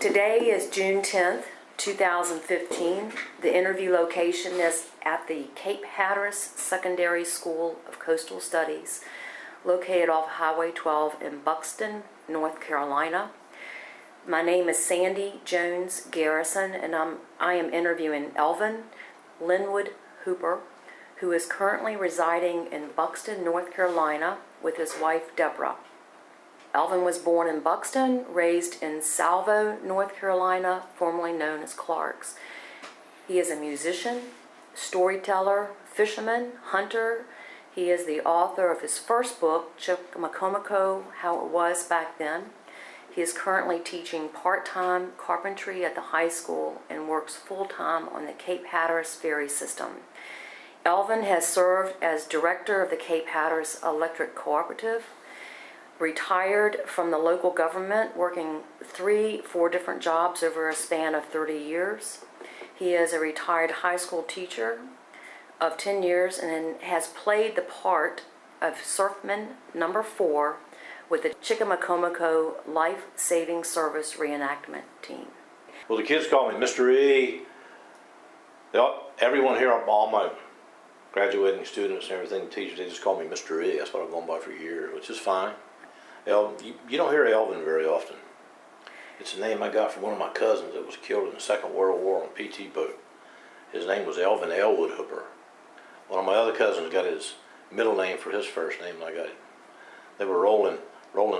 Today is June 10th, 2015. The interview location is at the Cape Hatteras Secondary School of Coastal Studies, located off Highway 12 in Buxton, North Carolina. My name is Sandy Jones Garrison, and I am interviewing Elvin Hooper, who is currently residing in Buxton, North Carolina, with his wife, Deborah. Elvin was born in Buxton, raised in Salvo, North Carolina, formerly known as Clarks. He is a musician, storyteller, fisherman, hunter. He is the author of his first book, Chickamaucomico, How It Was Back Then. He is currently teaching part-time carpentry at the high school and works full-time on the Cape Hatteras ferry system. Elvin has served as director of the Cape Hatteras Electric Cooperative, retired from the local government, working 4 different jobs over a span of 30 years. He is a retired high school teacher of 10 years and has played the part of Surfman Number 4 with the Chickamaucomico Life Saving Service reenactment team. Well, the kids call me Mr. E. Everyone here, all my graduating students and everything, teachers, they just call me Mr. E. That's what I've gone by for years, which is fine. You don't hear Elvin very often. It's a name I got from one of my cousins that was killed in the Second World War on a PT boat. His name was Elvin Hooper. One of my other cousins got his middle name for his first name, and I got it. They were rolling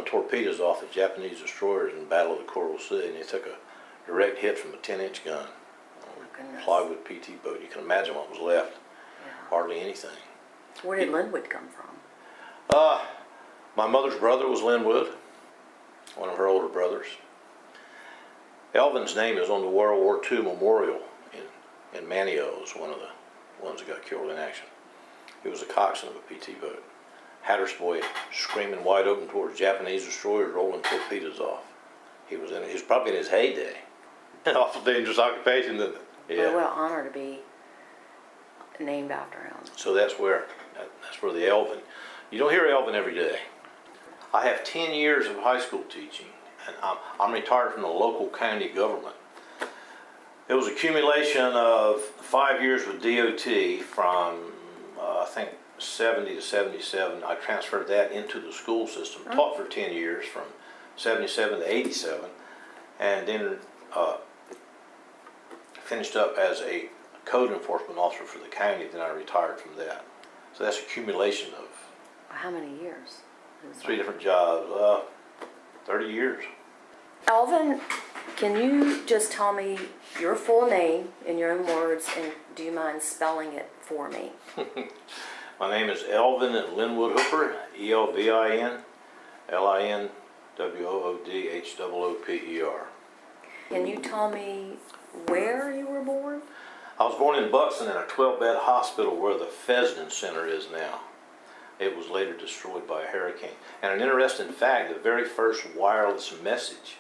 torpedoes off the Japanese destroyers in the Battle of the Coral Sea, and they took a direct hit from a 10-inch gun on a plywood PT boat. You can imagine what was left. Yeah. Hardly anything. Where did Linwood come from? My mother's brother was Linwood, one of her older brothers. Elvin's name is on the World War II memorial in Manio. It was one of the ones that got killed in action. He was a coxswain of a PT boat. Hatteras boy screaming wide open towards Japanese destroyers rolling torpedoes off. He was probably in his heyday. An awful dangerous occupation, isn't it? Yeah. What an honor to be named after him. So that's where the Elvin. You don't hear Elvin every day. I have 10 years of high school teaching, and I'm retired from the local county government. It was accumulation of 5 years with DOT from, I think, 70 to 77. I transferred that into the school system, taught for 10 years from 77 to 87, and then finished up as a code enforcement officer for the county. Then I retired from that. So that's accumulation of. How many years? 3 different jobs, 30 years. Elvin, can you just tell me your full name in your own words, and do you mind spelling it for me? My name is Elvin Hooper, E-L-V-I-N, L-I-N-W-O-O-D-H-O-O-P-E-R. Can you tell me where you were born? I was born in Buxton in a 12-bed hospital where the Fessenden Center is now. It was later destroyed by a hurricane. And an interesting fact, the very first wireless message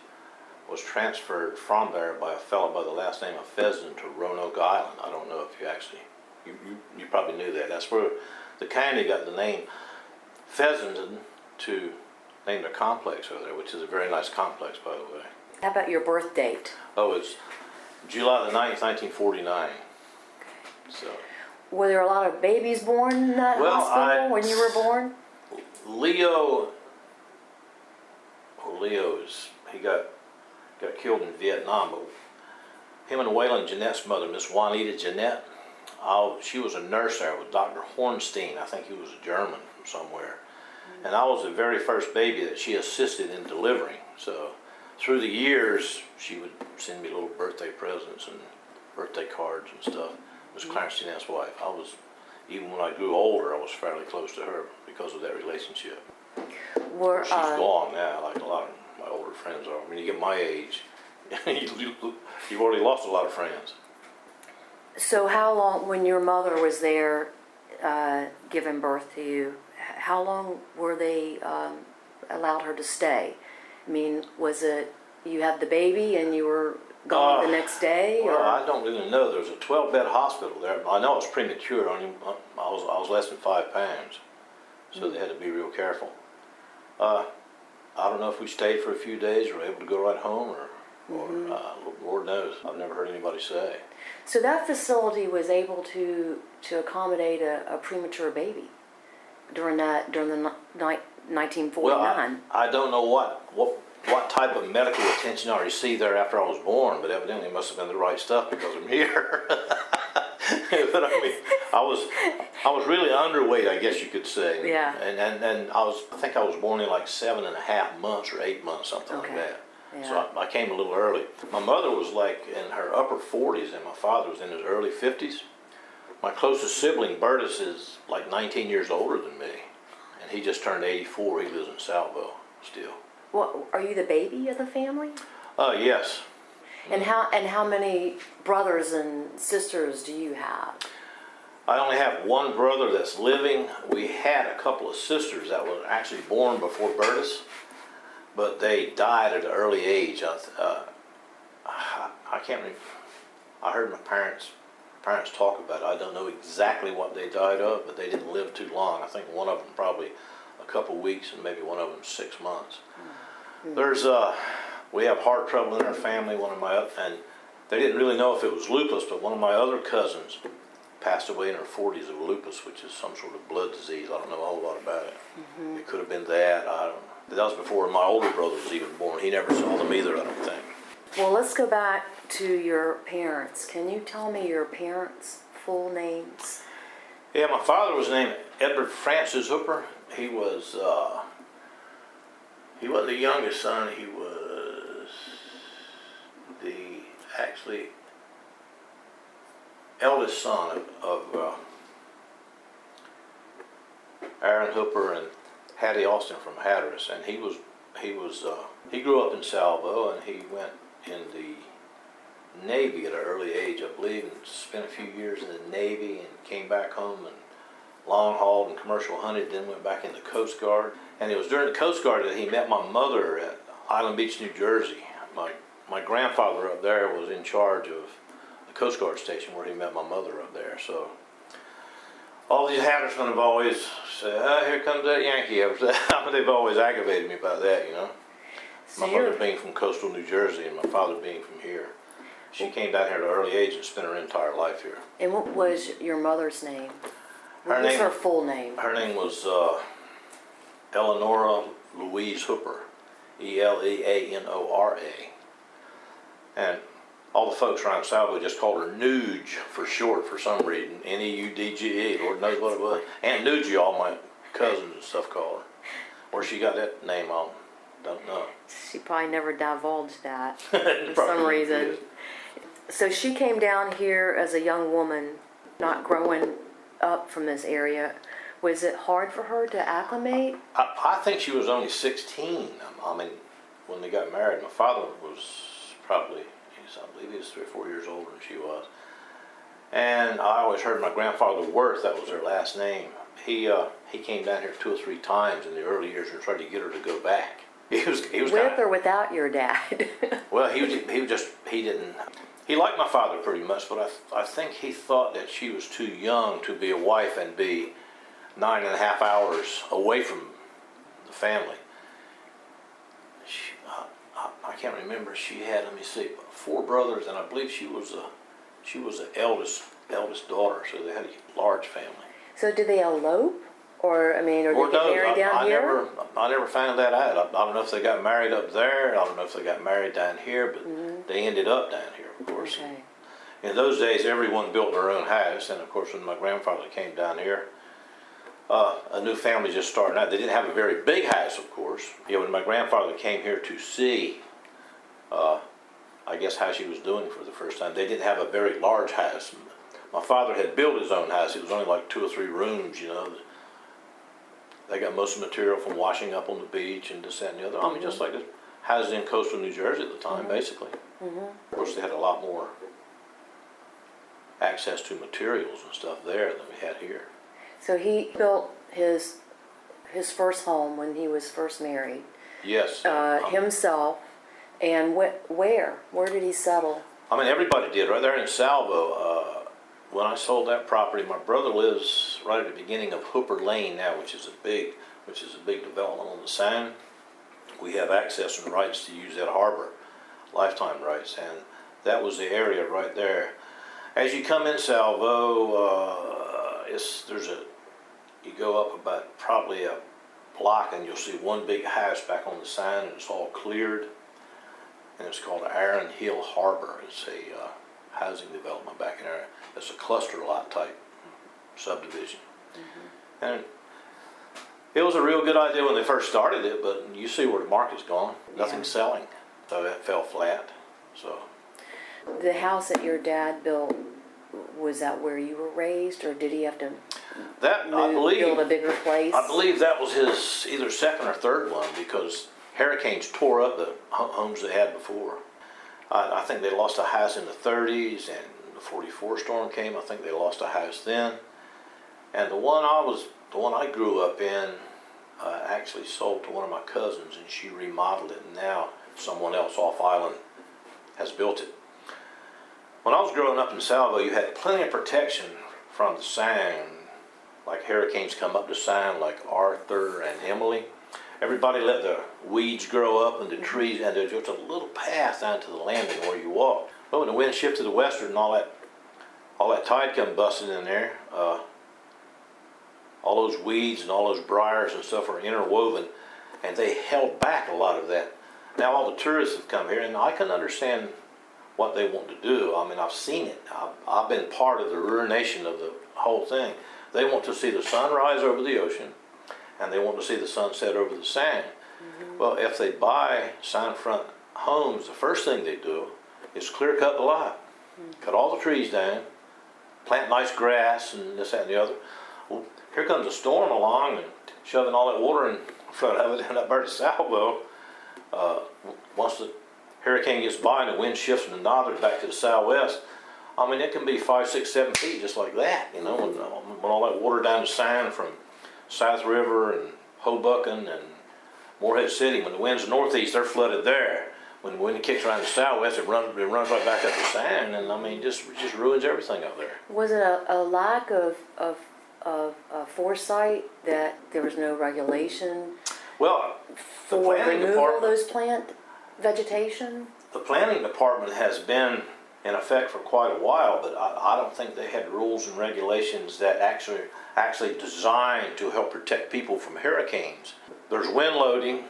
was transferred from there by a fellow by the last name of Fessenden to Roanoke Island. I don't know if you actually, you probably knew that. That's where the county got the name Fessenden to name their complex over there, which is a very nice complex, by the way. How about your birth date? Oh, it's July the 9th, 1949. So. Were there a lot of babies born in that hospital when you were born? Leo he got killed in Vietnam, but him and Waylon Jeanette's mother, Miss Juanita Jeanette, she was a nurse there with Dr. Hornstein. I think he was a German from somewhere. And I was the very first baby that she assisted in delivering. So through the years, she would send me little birthday presents and birthday cards and stuff. Miss Clarence Jeanette's wife. Even when I grew older, I was fairly close to her because of that relationship. She's gone now, like a lot of my older friends are. When you get my age, you've already lost a lot of friends. So how long, when your mother was there giving birth to you, how long were they allowed her to stay? I mean, was it you had the baby and you were gone the next day? Well, I don't really know. There was a 12-bed hospital there. I know I was premature. I was less than 5 pounds, so they had to be real careful. I don't know if we stayed for a few days or were able to go right home, or Lord knows. I've never heard anybody say. So that facility was able to accommodate a premature baby during the 1949. Well, I don't know what type of medical attention I received there after I was born, but evidently it must have been the right stuff because I'm here. But I mean, I was really underweight, I guess you could say. Yeah. And I think I was born in like 7.5 months or 8 months, something like that. Yeah. So I came a little early. My mother was like in her upper 40s and my father was in his early 50s. My closest sibling, Bertus, is like 19 years older than me. And he just turned 84. He lives in Salvo still. Well, are you the baby of the family? Yes. And how many brothers and sisters do you have? I only have one brother that's living. We had a couple of sisters that were actually born before Bertus, but they died at an early age. I can't remember. I heard my parents talk about it. I don't know exactly what they died of, but they didn't live too long. I think one of them probably a couple weeks and maybe one of them 6 months. We have heart trouble in our family. And they didn't really know if it was lupus, but one of my other cousins passed away in her 40s of lupus, which is some sort of blood disease. I don't know a whole lot about it. It could have been that. I don't know. That was before my older brother was even born. He never saw them either, I don't think. Well, let's go back to your parents. Can you tell me your parents' full names? Yeah, my father was named Edward Francis Hooper. He wasn't the youngest son. He was the actually eldest son of Aaron Hooper and Hattie Austin from Hatteras, and he grew up in Salvo, and he went in the Navy at an early age, I believe, and spent a few years in the Navy and came back home and long hauled and commercial hunted, then went back in the Coast Guard. And it was during the Coast Guard that he met my mother at Island Beach, New Jersey. My grandfather up there was in charge of the Coast Guard station where he met my mother up there. So all these Hattersmen have always said, "Oh, here comes that Yankee." They've always aggravated me about that, you know. So my mother being from coastal New Jersey and my father being from here. She came down here at an early age and spent her entire life here. And what was your mother's name? What was her full name? Her name was Eleanora Louise Hooper, Eleanora. And all the folks around Salvo just called her Nuge for short for some reason. Neudge, Lord knows what it was. Aunt Nuge, all my cousins and stuff call her. Where she got that name on, don't know. She probably never divulged that for some reason. Is. So she came down here as a young woman, not growing up from this area. Was it hard for her to acclimate? I think she was only 16. I mean, when they got married, my father was probably, I believe he was 3 or 4 years older than she was. And I always heard my grandfather Worth, that was her last name. He came down here 2 or 3 times in the early years and tried to get her to go back. He was with or without your dad? Well, he liked my father pretty much, but I think he thought that she was too young to be a wife and be 9.5 hours away from the family. I can't remember. She had, let me see, 4 brothers, and I believe she was the eldest daughter. So they had a large family. So did they elope, or did they get married down here? I never found that out. I don't know if they got married up there. I don't know if they got married down here, but they ended up down here, of course. Okay. In those days, everyone built their own house, and of course, when my grandfather came down here, a new family just starting out. They didn't have a very big house, of course. When my grandfather came here to see, I guess how she was doing for the first time, they didn't have a very large house. My father had built his own house. It was only like 2 or 3 rooms, you know. They got most of the material from washing up on the beach and this, that, and the other. I mean, just like the houses in coastal New Jersey at the time, basically. Of course, they had a lot more access to materials and stuff there than we had here. So he built his first home when he was first married. Yes. Himself. And where? Where did he settle? I mean, everybody did. Right there in Salvo. When I sold that property, my brother lives right at the beginning of Hooper Lane now, which is a big development on the Sound. We have access and rights to use that harbor, lifetime rights, and that was the area right there. As you come in Salvo, you go up about probably a block and you'll see one big house back on the sign, and it's all cleared. And it's called Iron Hill Harbor. It's a housing development back in there. It's a cluster lot type subdivision. And it was a real good idea when they first started it, but you see where the market's gone. Nothing's selling. So it fell flat. So The house that your dad built, was that where you were raised, or did he have to build a bigger place? I believe that was his either second or third one, because hurricanes tore up the homes they had before. I think they lost a house in the 30s, and the 44 storm came. I think they lost a house then. And the one I grew up in actually sold to one of my cousins, and she remodeled it, and now someone else off island has built it. When I was growing up in Salvo, you had plenty of protection from the sand, like hurricanes come up the sand, like Arthur and Emily. Everybody let the weeds grow up and the trees, and there's just a little path down to the landing where you walk. But when the wind shifted to the western and all that tide come busting in there, all those weeds and all those briars and stuff are interwoven, and they held back a lot of that. Now all the tourists have come here, and I can understand what they want to do. I mean, I've seen it. I've been part of the ruination of the whole thing. They want to see the sun rise over the ocean, and they want to see the sunset over the sand. Well, if they buy sand front homes, the first thing they do is clear cut the lot. Cut all the trees down, plant nice grass and this, that, and the other. Well, here comes a storm along and shoving all that water in front of it, and up there to Salvo. Once the hurricane gets by and the wind shifts from the northern back to the southwest, I mean, it can be 5, 6, 7 feet just like that, you know, when all that water down the sand from South River and Hoboken and Morehead City, when the wind's northeast, they're flooded there. When the wind kicks around the southwest, it runs right back up the sand, and I mean, just ruins everything out there. Was it a lack of foresight that there was no regulation Well, the for planning removal of department, those plant vegetation? the planning department has been in effect for quite a while, but I don't think they had rules and regulations that actually designed to help protect people from hurricanes. There's wind loading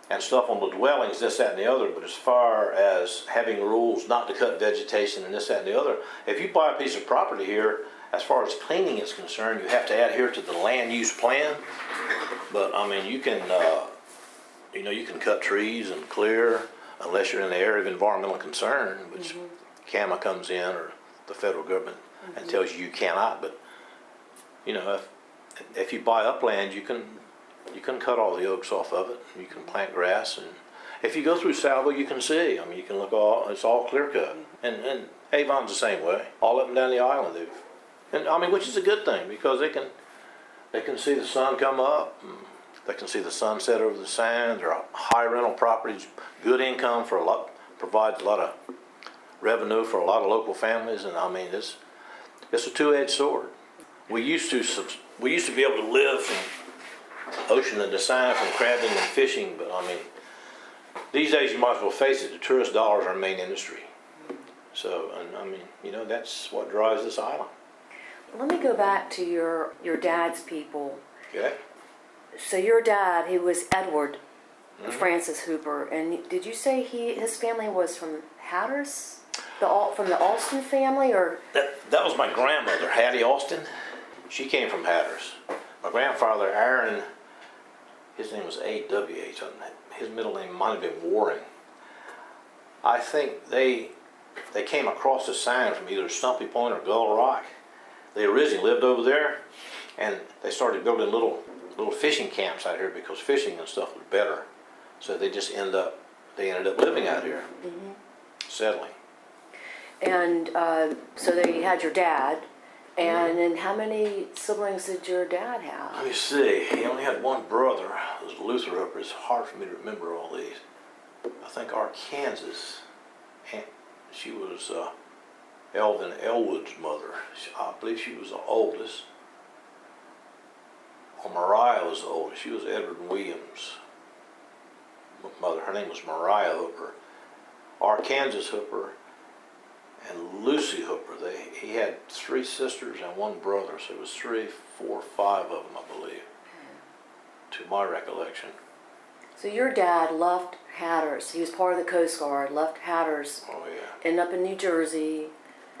and stuff on the dwellings, this, that, and the other, but as far as having rules not to cut vegetation and this, that, and the other, if you buy a piece of property here, as far as cleaning is concerned, you have to adhere to the land use plan. But I mean, you can cut trees and clear, unless you're in the area of environmental concern, which CAMA comes in, or the federal government, and tells you cannot. But you know, if you buy upland, you can cut all the oaks off of it. You can plant grass, and if you go through Salvo, you can see. I mean, you can look it's all clear cut, and Avon's the same way. All up and down the island, which is a good thing, because they can see the sun come up. They can see the sunset over the sand. They're high rental properties, good income provides a lot of revenue for a lot of local families, and I mean, it's a two-edged sword. We used to be able to live from ocean and the sand, from crabbing and fishing, but I mean, these days you might as well face it, the tourist dollars are our main industry. So, and I mean, you know, that's what drives this island. Let me go back to your dad's people. Okay. So your dad, he was Edward Francis Hooper, and did you say his family was from Hatteras? From the Alston family, or? That was my grandmother, Hattie Austin. She came from Hatteras. My grandfather, Aaron, his name was A.W.H. His middle name might have been Warren. I think they came across the sign from either Stumpy Point or Gull Rock. They originally lived over there, and they started building little fishing camps out here because fishing and stuff was better. So they ended up living out here, settling. And so they had your dad, and then how many siblings did your dad have? Let me see. He only had one brother. It was Luther Hooper. It's hard for me to remember all these. I think Arkansas. She was Elvin Elwood's mother. I believe she was the oldest. Well, Mariah was the oldest. She was Edward Williams' mother. Her name was Mariah Hooper. Arkansas Hooper and Lucy Hooper. He had 3 sisters and 1 brother, so it was 3, 4, 5 of them, I believe, to my recollection. So your dad left Hatteras. He was part of the Coast Guard, left Hatteras, Oh yeah. ended up in New Jersey,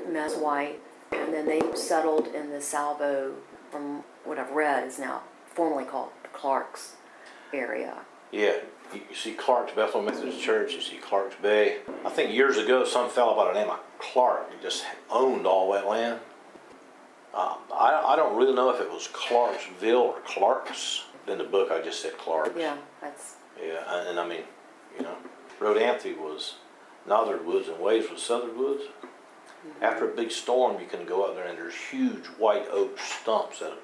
met his wife, and then they settled in the Salvo, from what I've read is now formerly called the Clark's area. Yeah, you see Clark's Bethel Methodist Church, you see Clark's Bay. I think years ago some fellow by the name of Clark just owned all that land. I don't really know if it was Clarksville or Clark's. In the book I just said Clark's. Yeah, that's... Yeah, and I mean, you know, Rodanthe was Northern Woods and Waves was Southern Woods. Mm-hmm. After a big storm, you can go out there and there's huge white oak stumps that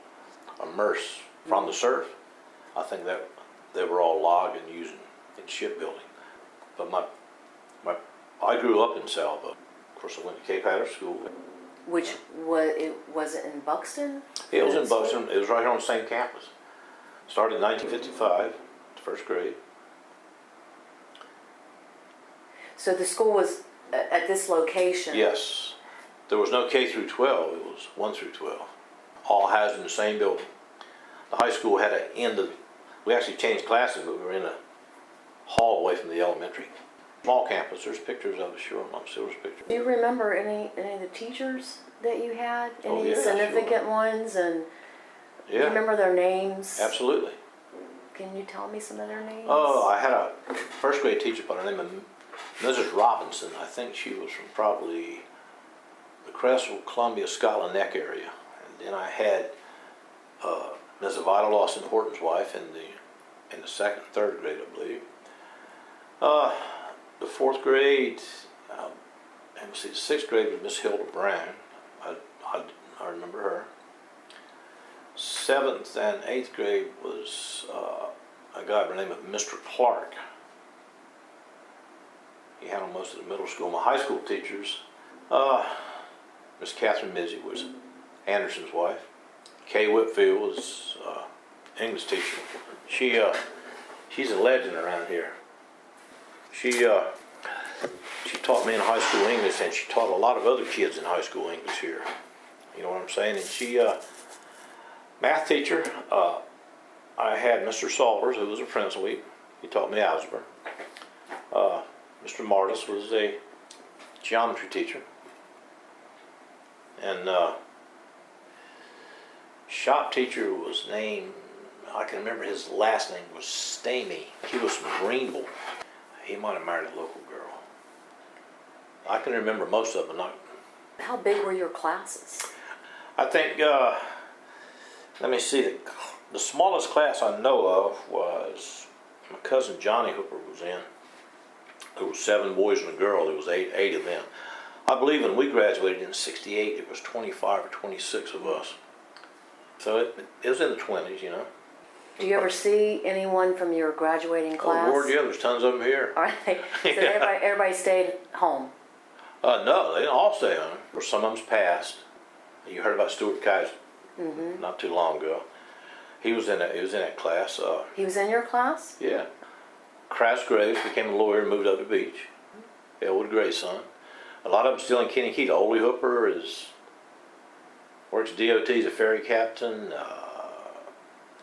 emerge from the surf. I think that they were all logged and used in shipbuilding. But I grew up in Salvo. Of course, I went to Cape Hatteras School. Which was it in Buxton? Yeah, it was in Buxton. It was right here on the same campus. Started in 1955, first grade. So the school was at this location? Yes. There was no K through 12, it was 1 through 12. All housed in the same building. The high school had an end of, we actually changed classes, but we were in a hall away from the elementary. Small campus, there's pictures of it, sure, Mom Silver's pictures. Do you remember any of the teachers that you had? Oh, Any yeah, significant sure. ones? And do you Yeah, remember their names? absolutely. Can you tell me some of their names? Oh, I had a first grade teacher by the name of Mrs. Robinson. I think she was from probably the Cresswell, Columbia, Scotland Neck area. And then I had Mrs. Vida Lawson Horton's wife in the 2nd and 3rd grade, I believe. The 4th grade, and the 6th grade was Miss Hilda Brown. I remember her. 7th and 8th grade was a guy by the name of Mr. Clark. He handled most of the middle school. My high school teachers, Miss Catherine Mizzy was Anderson's wife. Kay Whitfield was English teacher. She's a legend around here. She taught me in high school English, and she taught a lot of other kids in high school English here. You know what I'm saying? And she, math teacher, I had Mr. Salvers, who was a principal. He taught me algebra. Mr. Martis was a geometry teacher. And shop teacher was named, I can remember his last name was Stamey. He was from Greenville. He might have married a local girl. I can remember most of them. How big were your classes? I think, let me see, the smallest class I know of was my cousin Johnny Hooper was in. There was 7 boys and a girl. There was eight of them. I believe when we graduated in '68, it was 25 or 26 of us. So it was in the 20s, you know. Do you ever see anyone from your graduating class? Oh, Lord, yeah, there's tons of them here. All right. So Yeah. everybody stayed home? No, they didn't all stay home. Or some of them's passed. You heard about Stuart Kaiser not too long ago. He was in that class. He was in your class? Yeah. Crass Graves became a lawyer and moved up to the beach. Elwood Gray's son. A lot of them still in Kentucky. Ole Hooper works DOT as a ferry captain.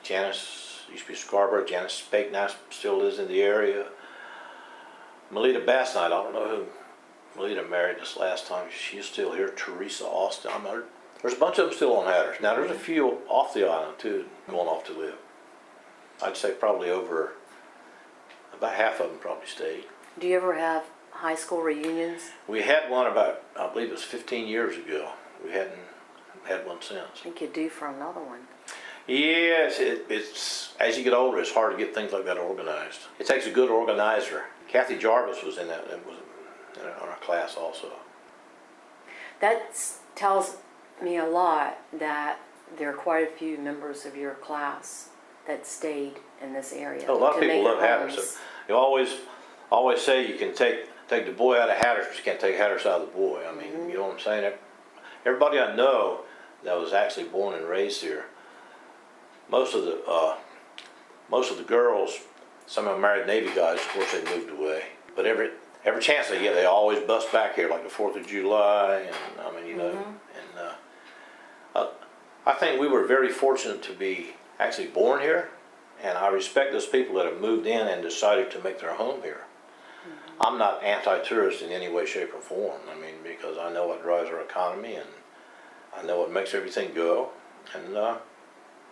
Janice used to be Scarborough. Janice Spake now still lives in the area. Melita Bassnight, I don't know who Melita married this last time. She's still here. Teresa Austin. There's a bunch of them still on Hatteras. Now there's a few off the island too, going off to live. I'd say probably about half of them probably stayed. Do you ever have high school reunions? We had one about, I believe it was 15 years ago. We hadn't had one since. I think you're due for another one. Yes, it's as you get older, it's hard to get things like that organized. It takes a good organizer. Kathy Jarvis was in that, and was in our class also. That tells me a lot that there are quite a few members of your class that stayed in this area. A lot of to people make love their Hatteras. homes. You always say you can take the boy out of Hatteras, but you can't take Hatteras out of the boy. I mean, you know what I'm saying? Everybody I know that was actually born and raised here, most of the girls, some of them married Navy guys, of course they moved away. But every chance they get, they always bust back here, like the 4th of July, and I mean, you know, and I think we were very fortunate to be actually born here, and I respect those people that have moved in and decided to make their home here. I'm not anti-tourist in any way, shape, or form. I mean, because I know what drives our economy, and I know what makes everything go, and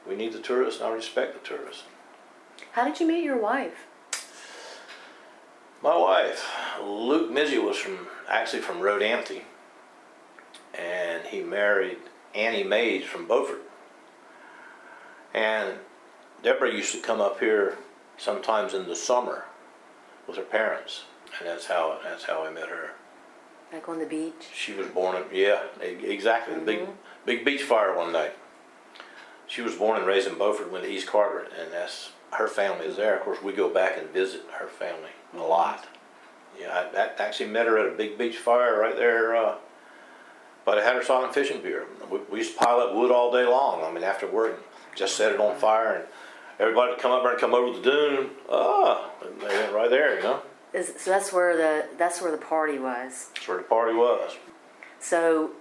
we need the tourists, and I respect the tourists. How did you meet your wife? My wife, Luke Mizzy, was actually from Rodanthe, and he married Annie Mays from Beaufort. And Deborah used to come up here sometimes in the summer with her parents, and that's how I met her. Like on the beach? She was born in, yeah, exactly, the big beach fire one night. She was born and raised in Beaufort, went to East Carteret, and that's, her family is there. Of course, we go back and visit her family a lot. Yeah, I actually met her at a big beach fire right there by the Hatteras Island Fishing Pier. We used to pile up wood all day long. I mean, after work, just set it on fire, and everybody would come up there and come over the dune. And they went right there, you know. So that's where the party was. That's where the party was. So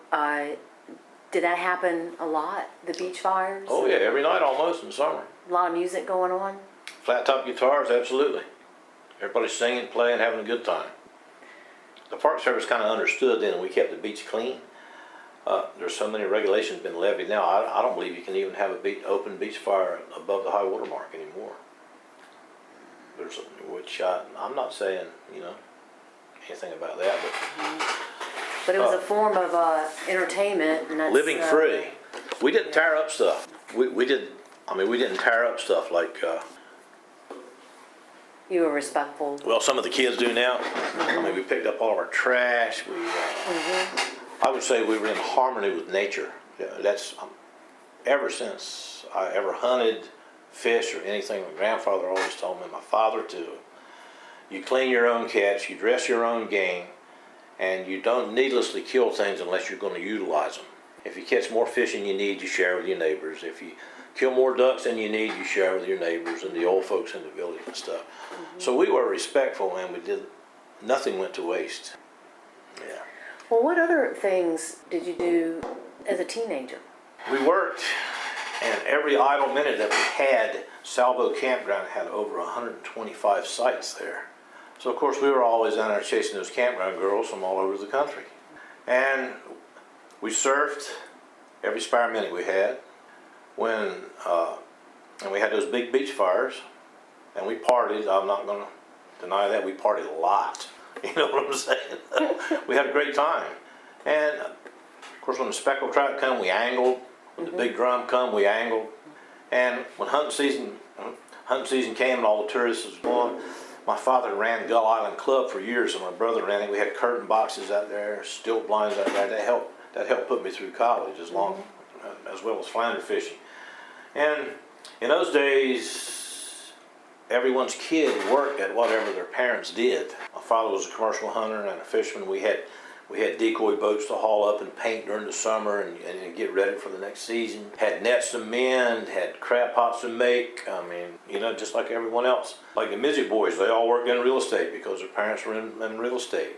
did that happen a lot? The beach fires? Oh yeah, every night almost in summer. A lot of music going on? Flat top guitars, absolutely. Everybody's singing, playing, having a good time. The Park Service kind of understood then we kept the beach clean. There's so many regulations been levied now. I don't believe you can even have a open beach fire above the high water mark anymore. Which I'm not saying, you know, anything about that, But it was a form of entertainment, and that's living free. We didn't tear up stuff. We didn't tear up stuff like. You were respectful. Well, some of the kids do now. I mean, we picked up all of our trash. I would say we were in harmony with nature. That's ever since I ever hunted, fish, or anything. My grandfather always told me, my father too. You clean your own catch, you dress your own game, and you don't needlessly kill things unless you're going to utilize them. If you catch more fish than you need, you share with your neighbors. If you kill more ducks than you need, you share with your neighbors and the old folks in the village and stuff. So we were respectful, and nothing went to waste. Yeah. Well, what other things did you do as a teenager? We worked, and every idle minute that we had, Salvo Campground had over 125 sites there. So of course we were always down there chasing those campground girls from all over the country. And we surfed every spare minute we had. And we had those big beach fires, and we partied. I'm not going to deny that. We partied a lot. You know what I'm saying? We had a great time. And of course, when the speckled trout come, we angled. When the big drum come, we angled. And when hunting season came and all the tourists was going, my father ran Gull Island Club for years, and my brother ran it. We had curtain boxes out there, stilt blinds out there. That helped put me through college as well as flounder fishing. And in those days, everyone's kid worked at whatever their parents did. My father was a commercial hunter and a fisherman. We had decoy boats to haul up and paint during the summer and get ready for the next season. Had nets to mend, had crab pots to make. I mean, you know, just like everyone else. Like the Mizzy boys, they all worked in real estate because their parents were in real estate.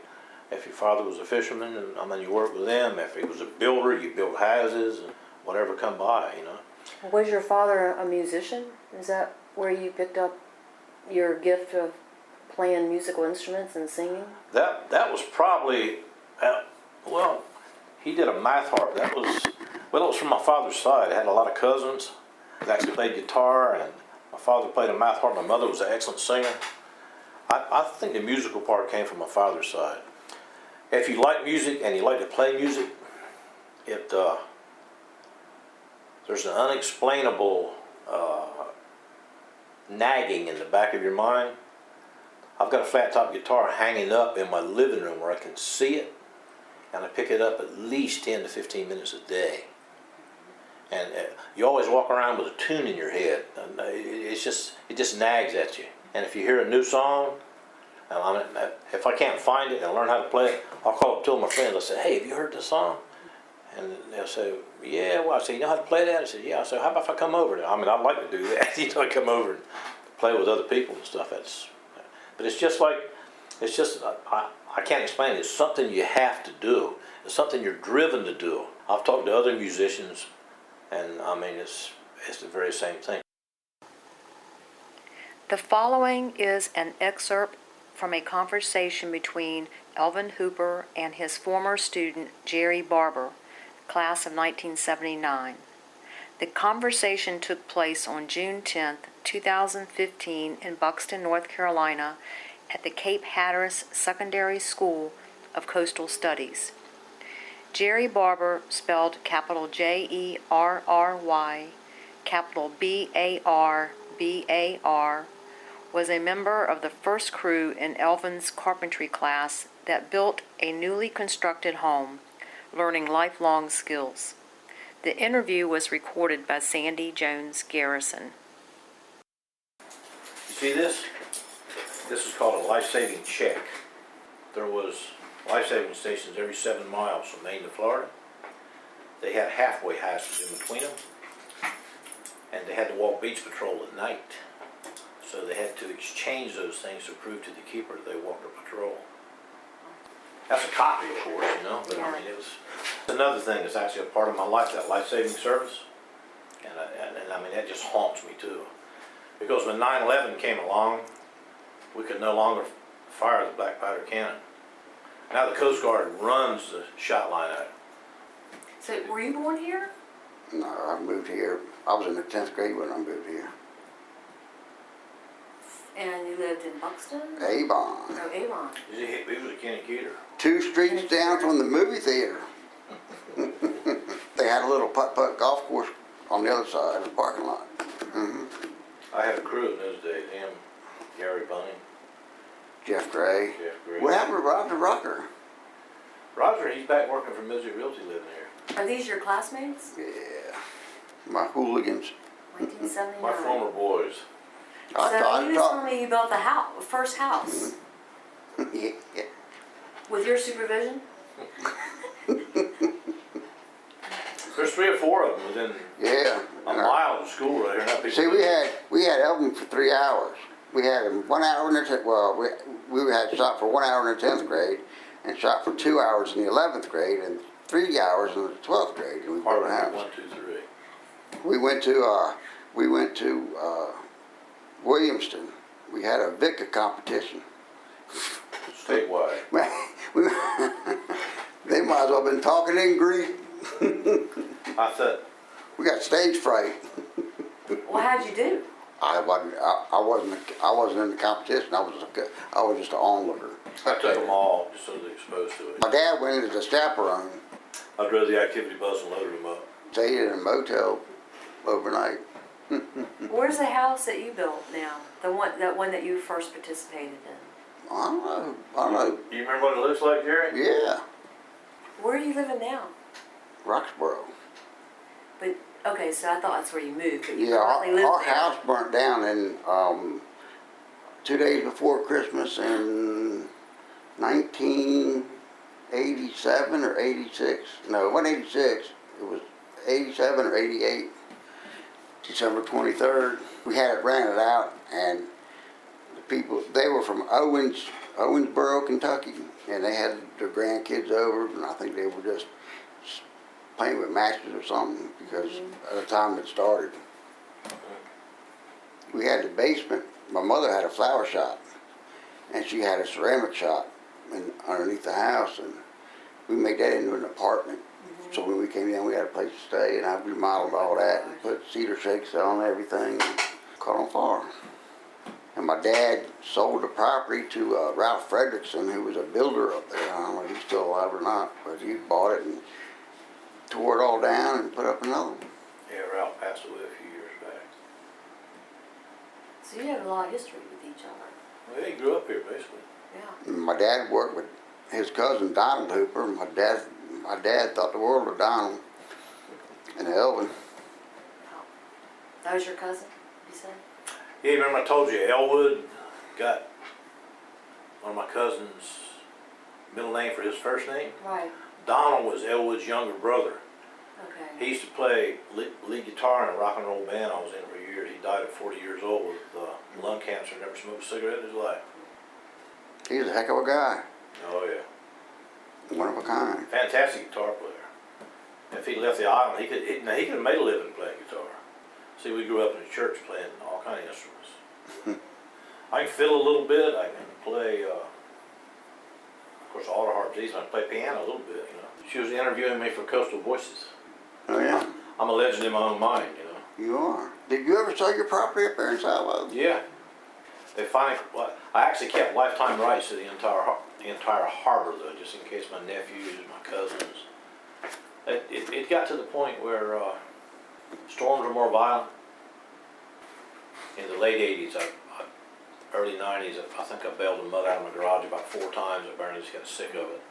If your father was a fisherman, you worked with them. If he was a builder, you built houses and whatever come by, you know. Was your father a musician? Is that where you picked up your gift of playing musical instruments and singing? That was probably, well, he did a math harp. It was from my father's side. I had a lot of cousins that actually played guitar, and my father played a math harp. My mother was an excellent singer. I think the musical part came from my father's side. If you like music and you like to play music, there's an unexplainable nagging in the back of your mind. I've got a flat top guitar hanging up in my living room where I can see it, and I pick it up at least 10 to 15 minutes a day. And you always walk around with a tune in your head. And it just nags at you. And if you hear a new song, if I can't find it and learn how to play it, I'll call up two of my friends. I say, hey, have you heard this song? And they'll say, yeah. Well, I say, you know how to play that? I said, yeah. I said, how about if I come over? I'd like to do that. You know, I come over and play with other people and stuff. But it's just like It's just, I can't explain it. It's something you have to do. It's something you're driven to do. I've talked to other musicians, and I mean, it's the very same thing. The following is an excerpt from a conversation between Elvin Hooper and his former student, Jerry Barber, class of 1979. The conversation took place on June 10, 2015 in Buxton, North Carolina at the Cape Hatteras Secondary School of Coastal Studies. Jerry Barber, spelled capital Jerry, capital Barbar, was a member of the first crew in Elvin's carpentry class that built a newly constructed home, learning lifelong skills. The interview was recorded by Sandy Jones Garrison. You see this? This is called a life-saving check. There was life-saving stations every 7 miles from Maine to Florida. They had halfway houses in between them, and they had to walk beach patrol at night. So they had to exchange those things to prove to the keeper that they walked a patrol. That's a copy, of course, you know, but I mean, it was another thing that's actually a part of my life, that life-saving service. And I mean, that just haunts me too. Because when 9/11 came along, we could no longer fire the black powder cannon. Now the Coast Guard runs the shot line at it. So, were you born here? No, I moved here. I was in the 10th grade when I moved here. And you lived in Buxton? Avon. Oh, Avon. He was a Kenny Keeter. 2 streets down from the movie theater. They had a little putt-putt golf course on the other side of the parking lot. I had a crew in those days. Him, Gary Bunny, Jeff Gray. Jeff Gray. What happened to Roger Rocker? Roger, he's back working for Misery Realty living here. Are these your classmates? Yeah. My hooligans. 1979. My former boys. So you was telling me you built the first house Yeah. with your supervision? There's 3 or 4 of them within Yeah. a mile of school right here. Not See, we had Elvin for 3 hours. We had him 1 hour in the we had shot for 1 hour in the 10th grade, and shot for 2 hours in the 11th grade, and 3 hours in the 12th grade. And we built a house. 1, 2, 3. We went to Williamston. We had a VICA competition. Statewide. They might as well have been talking in Greek. I thought, We got stage fright. Well, how'd you do? I wasn't in the competition. I was just an onlooker. I took them all just so they're exposed to it. My dad went as a chaperone. I drove the activity bus and loaded them up. Stayed in a motel overnight. Where's the house that you built now? That one that you first participated in? I don't know. You remember what it looks like, Gary? Yeah, Where are you living now? Roxborough. But okay, so I thought that's where you moved, but you Yeah, currently live our there. house burnt down in 2 days before Christmas in 1987 or 86. No, it wasn't 86. It was 87 or 88. December 23rd. We had it rented out, and the people, they were from Owensboro, Kentucky, and they had their grandkids over, and I think they were just playing with matches or something, because at the time it started. We had the basement. My mother had a flower shop, and she had a ceramic shop underneath the house, and we made that into an apartment. So when we came down, we had a place to stay, and I remodeled all that and put cedar shakes on everything, and caught on fire. And my dad sold the property to Ralph Fredrickson, who was a builder up there. I don't know if he's still alive or not, but he bought it and tore it all down and put up another one. Yeah, Ralph passed away a few years back. So you have a lot of history with each other. Well, he grew up here, basically. Yeah. And my dad worked with his cousin Donald Hooper. My dad thought the world of Donald and Elvin. Oh. That was your cousin, you said? Yeah, remember I told you Elwood got one of my cousin's middle name for his first name? Right. Donald was Elwood's younger brother. Okay. He used to play lead guitar in a rock and roll band I was in for years. He died at 40 years old with lung cancer, never smoked a cigarette in his life. He's a heck of a guy. Oh, yeah. One of a kind. Fantastic guitar player. If he left the island, he could have made a living playing guitar. See, we grew up in a church playing all kind of instruments. I can fiddle a little bit. I can play, of course, alto harp's easy. I can play piano a little bit, you know. She was interviewing me for Coastal Voices. Oh, yeah? I'm a legend in my own mind, you know. You are. Did you ever sell your property up there in Salvo? Yeah. They finally, well, I actually kept lifetime rights to the entire harbor, though, just in case my nephews, my cousins. It got to the point where storms were more violent. In the late 80s, early 90s, I think I bailed a mud out of my garage about 4 times. I barely just got sick of it.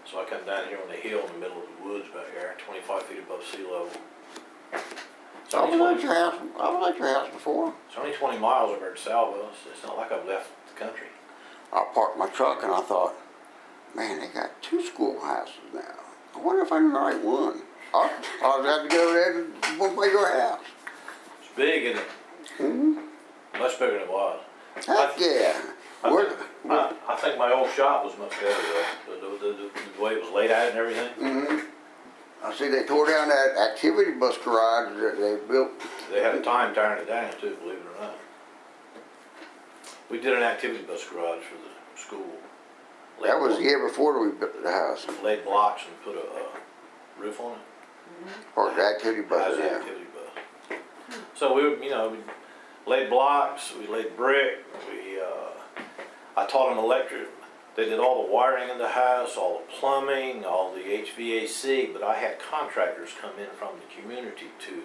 So I come down here on the hill in the middle of the woods back there, 25 feet above sea level. I was at your house before. It's only 20 miles over to Salvo. It's not like I've left the country. I parked my truck and I thought, man, they got 2 schoolhouses now. I wonder if I'm in the right one. I'll have to go over there to one by your house. It's big, isn't it? Mm-hmm. Much bigger than it was. Heck yeah. I think my old shop was much better, though. The way it was laid out and everything. Mm-hmm. I see they tore down that activity bus garage that they built. They had a time tearing it down, too, believe it or not. We did an activity bus garage for the school. That was the year before we built the house. Laid blocks and put a roof on it. Or the activity bus. That was the Yeah. activity bus. So we laid blocks, we laid brick, I taught them electric. They did all the wiring in the house, all the plumbing, all the HVAC, but I had contractors come in from the community to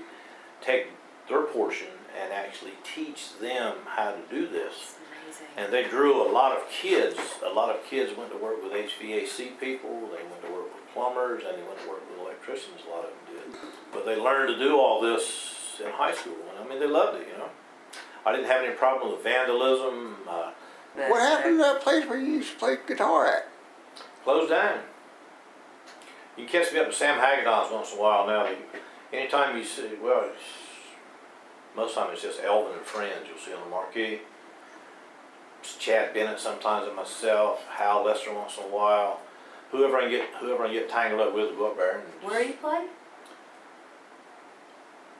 take their portion and actually teach them how to do this. Amazing. And they drew a lot of kids. A lot of kids went to work with HVAC people, they went to work with plumbers, and they went to work with electricians, a lot of them did. But they learned to do all this in high school, and I mean, they loved it, you know. I didn't have any problem with vandalism. What happened to that place where you used to play guitar at? Closed down. You can catch me up at Sam Hagedon's once in a while now. Anytime you see, well, most of the time it's just Elvin and friends you'll see on the marquee. It's Chad Bennett sometimes and myself, Hal Lester once in a while. Whoever I can get tangled up with will go up there. And Where do you play?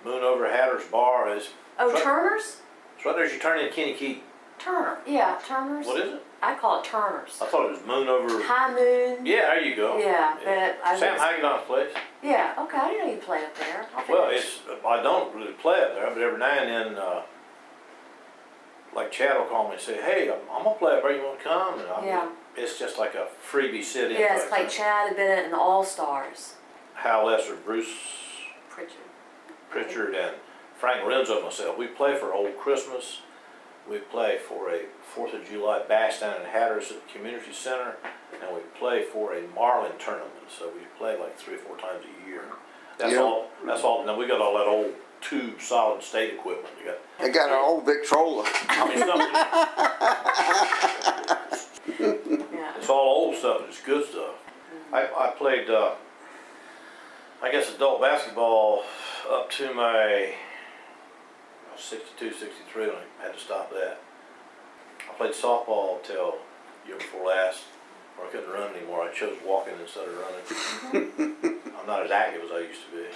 Moon over Hatteras Bar is. Oh, right, Turner's? it's right there as you turn in Kenny Key. Turner. Yeah, Turner's. What is it? I call it Turner's. I thought it was Moon over. High Moon. Yeah, there you go. Yeah, but I Sam was- Hagedon's place. Yeah, okay, I didn't know you played up there. Well, I don't really play up there, but every now and then, like Chad will call me and say, "Hey, I'm gonna play up there. You want to come?" And Yeah. It's just like a freebie sit-in. Yeah, it's place. played Chad Bennett and the All Stars. Hal Lester, Bruce Pritchard. Pritchard, and Frank Lorenzo and myself. We play for Old Christmas. We play for a 4th of July bash down in Hatteras at the Community Center, and we play for a marlin tournament. So we play like 3 or 4 times a year. That's Yeah. all. That's all. Now we got all that old tube solid state equipment. We got. They got an old Victrola. I mean, Yeah. it's all old stuff. It's good stuff. I played, I guess, adult basketball up to my 62, 63 when I had to stop that. I played softball till year before last, where I couldn't run anymore. I chose walking instead of running. I'm not as active as I used to be.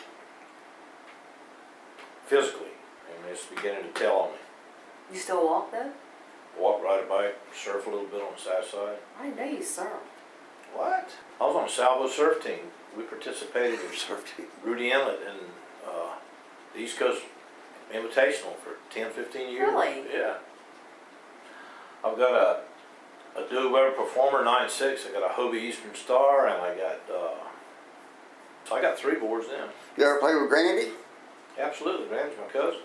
Physically, and it's beginning to tell on me. You still walk though? Walk, ride a bike, surf a little bit on the south side. I didn't know you surfed. What? I was on a Salvo surf team. We participated in Surf team. Rudy Inlet and the East Coast Invitational for 10, 15 years. Really? Yeah. I've got a Dewey Weber Performer 9.6. I got a Hobie Eastern Star, and I got so I got 3 boards then. You ever play with Grandy? Absolutely, Graham's my cousin.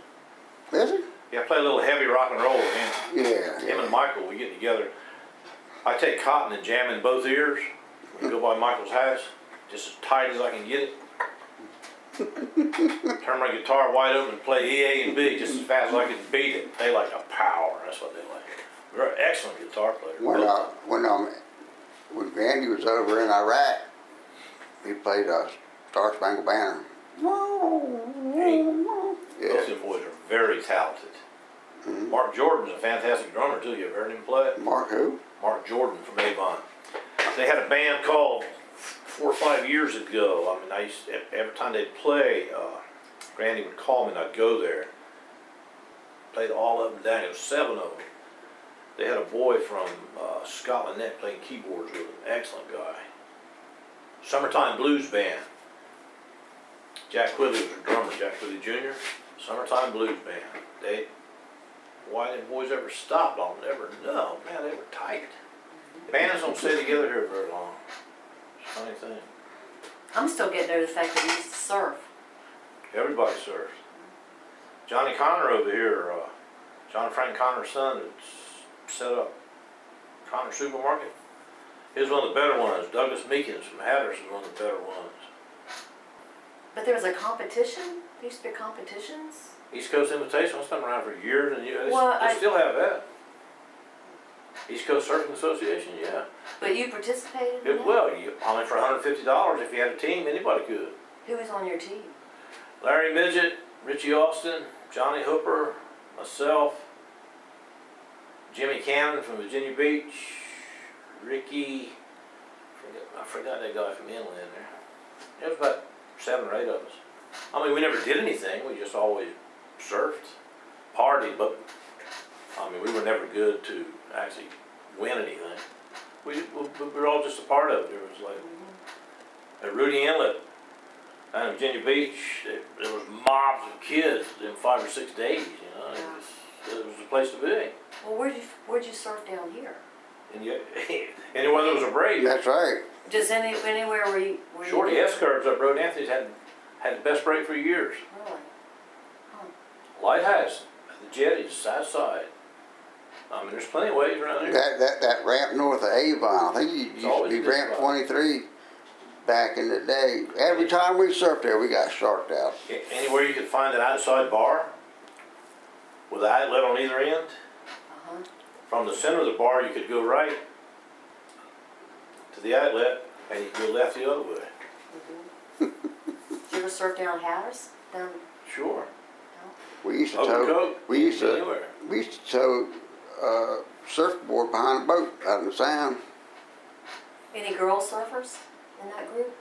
Is it? Yeah, I play a little heavy rock and roll with him. Yeah. Him and Michael, we get together. I take cotton and jam in both ears. We go by Michael's house, just as tight as I can get it. Turn my guitar wide open and play E, A, and B just as fast as I can beat it. They like a power. That's what they like. They're an excellent guitar player. When Grandy was over in Iraq, he played Star Spangled Banner. Both them boys are very talented. Mark Jordan's a fantastic drummer too. You ever heard him play? Mark who? Mark Jordan from Avon. They had a band called 4 or 5 years ago. I mean, every time they'd play, Granny would call me and I'd go there. Played all of them down. It was 7 of them. They had a boy from Scotland Neck playing keyboards with them. Excellent guy. Summertime Blues Band. Jack Quigley was a drummer, Jack Quigley Jr. Summertime Blues Band. Why them boys ever stopped on them, never know. Man, they were tight. Bands don't stay together here very long. It's a funny thing. I'm still getting over the fact that he used to surf. Everybody surfs. Johnny Connor over here, John Frank Connor's son, had set up Connor Supermarket. He was one of the better ones. Douglas Meekins from Hatteras was one of the better ones. But there was a competition? There used to be competitions? East Coast Invitational, it's been around for years and years. Well, They still have that. East Coast Surfing Association, yeah. But you participated in that? Well, only for $150, if you had a team, anybody could. Who was on your team? Larry Midget, Richie Austin, Johnny Hooper, myself, Jimmy Cannon from Virginia Beach, Ricky, I forgot that guy from Inland there. There was about 7 or 8 of us. I mean, we never did anything, we just always surfed, partied, but I mean, we were never good to actually win anything. We were all just a part of it. There was like, at Rudy Inlet, down in Virginia Beach, there was mobs of kids in 5 or 6 days, you know. It was a place to be. Well, where'd you surf down here? And yet, anywhere there was a break. That's right. Just anywhere where you... Shorty S-curves up Road Anthony's had the best break for years. Really? Huh. Lighthouse, the jetties, side to side. I mean, there's plenty of ways around here. That ramp north of Avon, I think it used to be ramp 23 back in the day. Every time we surfed there, we got sharked out. Anywhere you could find an outside bar with an outlet on either end. Uh-huh. From the center of the bar, you could go right to the outlet, and you could go left the other way. Did you ever surf down Hatteras? Down... Sure. We used to Open tow. coat, We used to. anywhere. We used to tow surfboard behind the boat out in the sound. Any girl surfers in that group?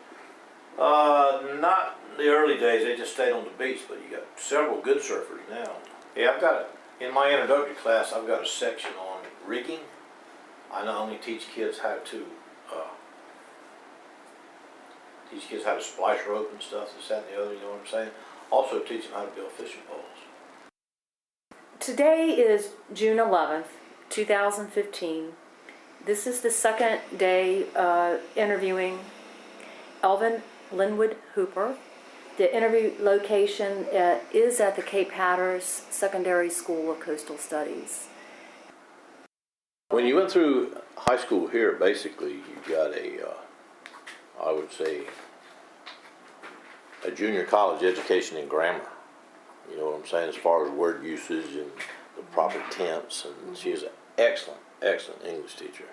Not in the early days. They just stayed on the beach, but you got several good surfers now. Yeah, I've got in my introductory class, I've got a section on rigging. I not only teach kids how to splice rope and stuff, this, that, and the other. You know what I'm saying? Also teach them how to build fishing poles. Today is June 11th, 2015. This is the second day interviewing Elvin Hooper. The interview location is at the Cape Hatteras Secondary School of Coastal Studies. When you went through high school here, basically you got I would say, a junior college education in grammar. You know what I'm saying, as far as word usage and the proper tense, and she is an excellent, excellent English teacher.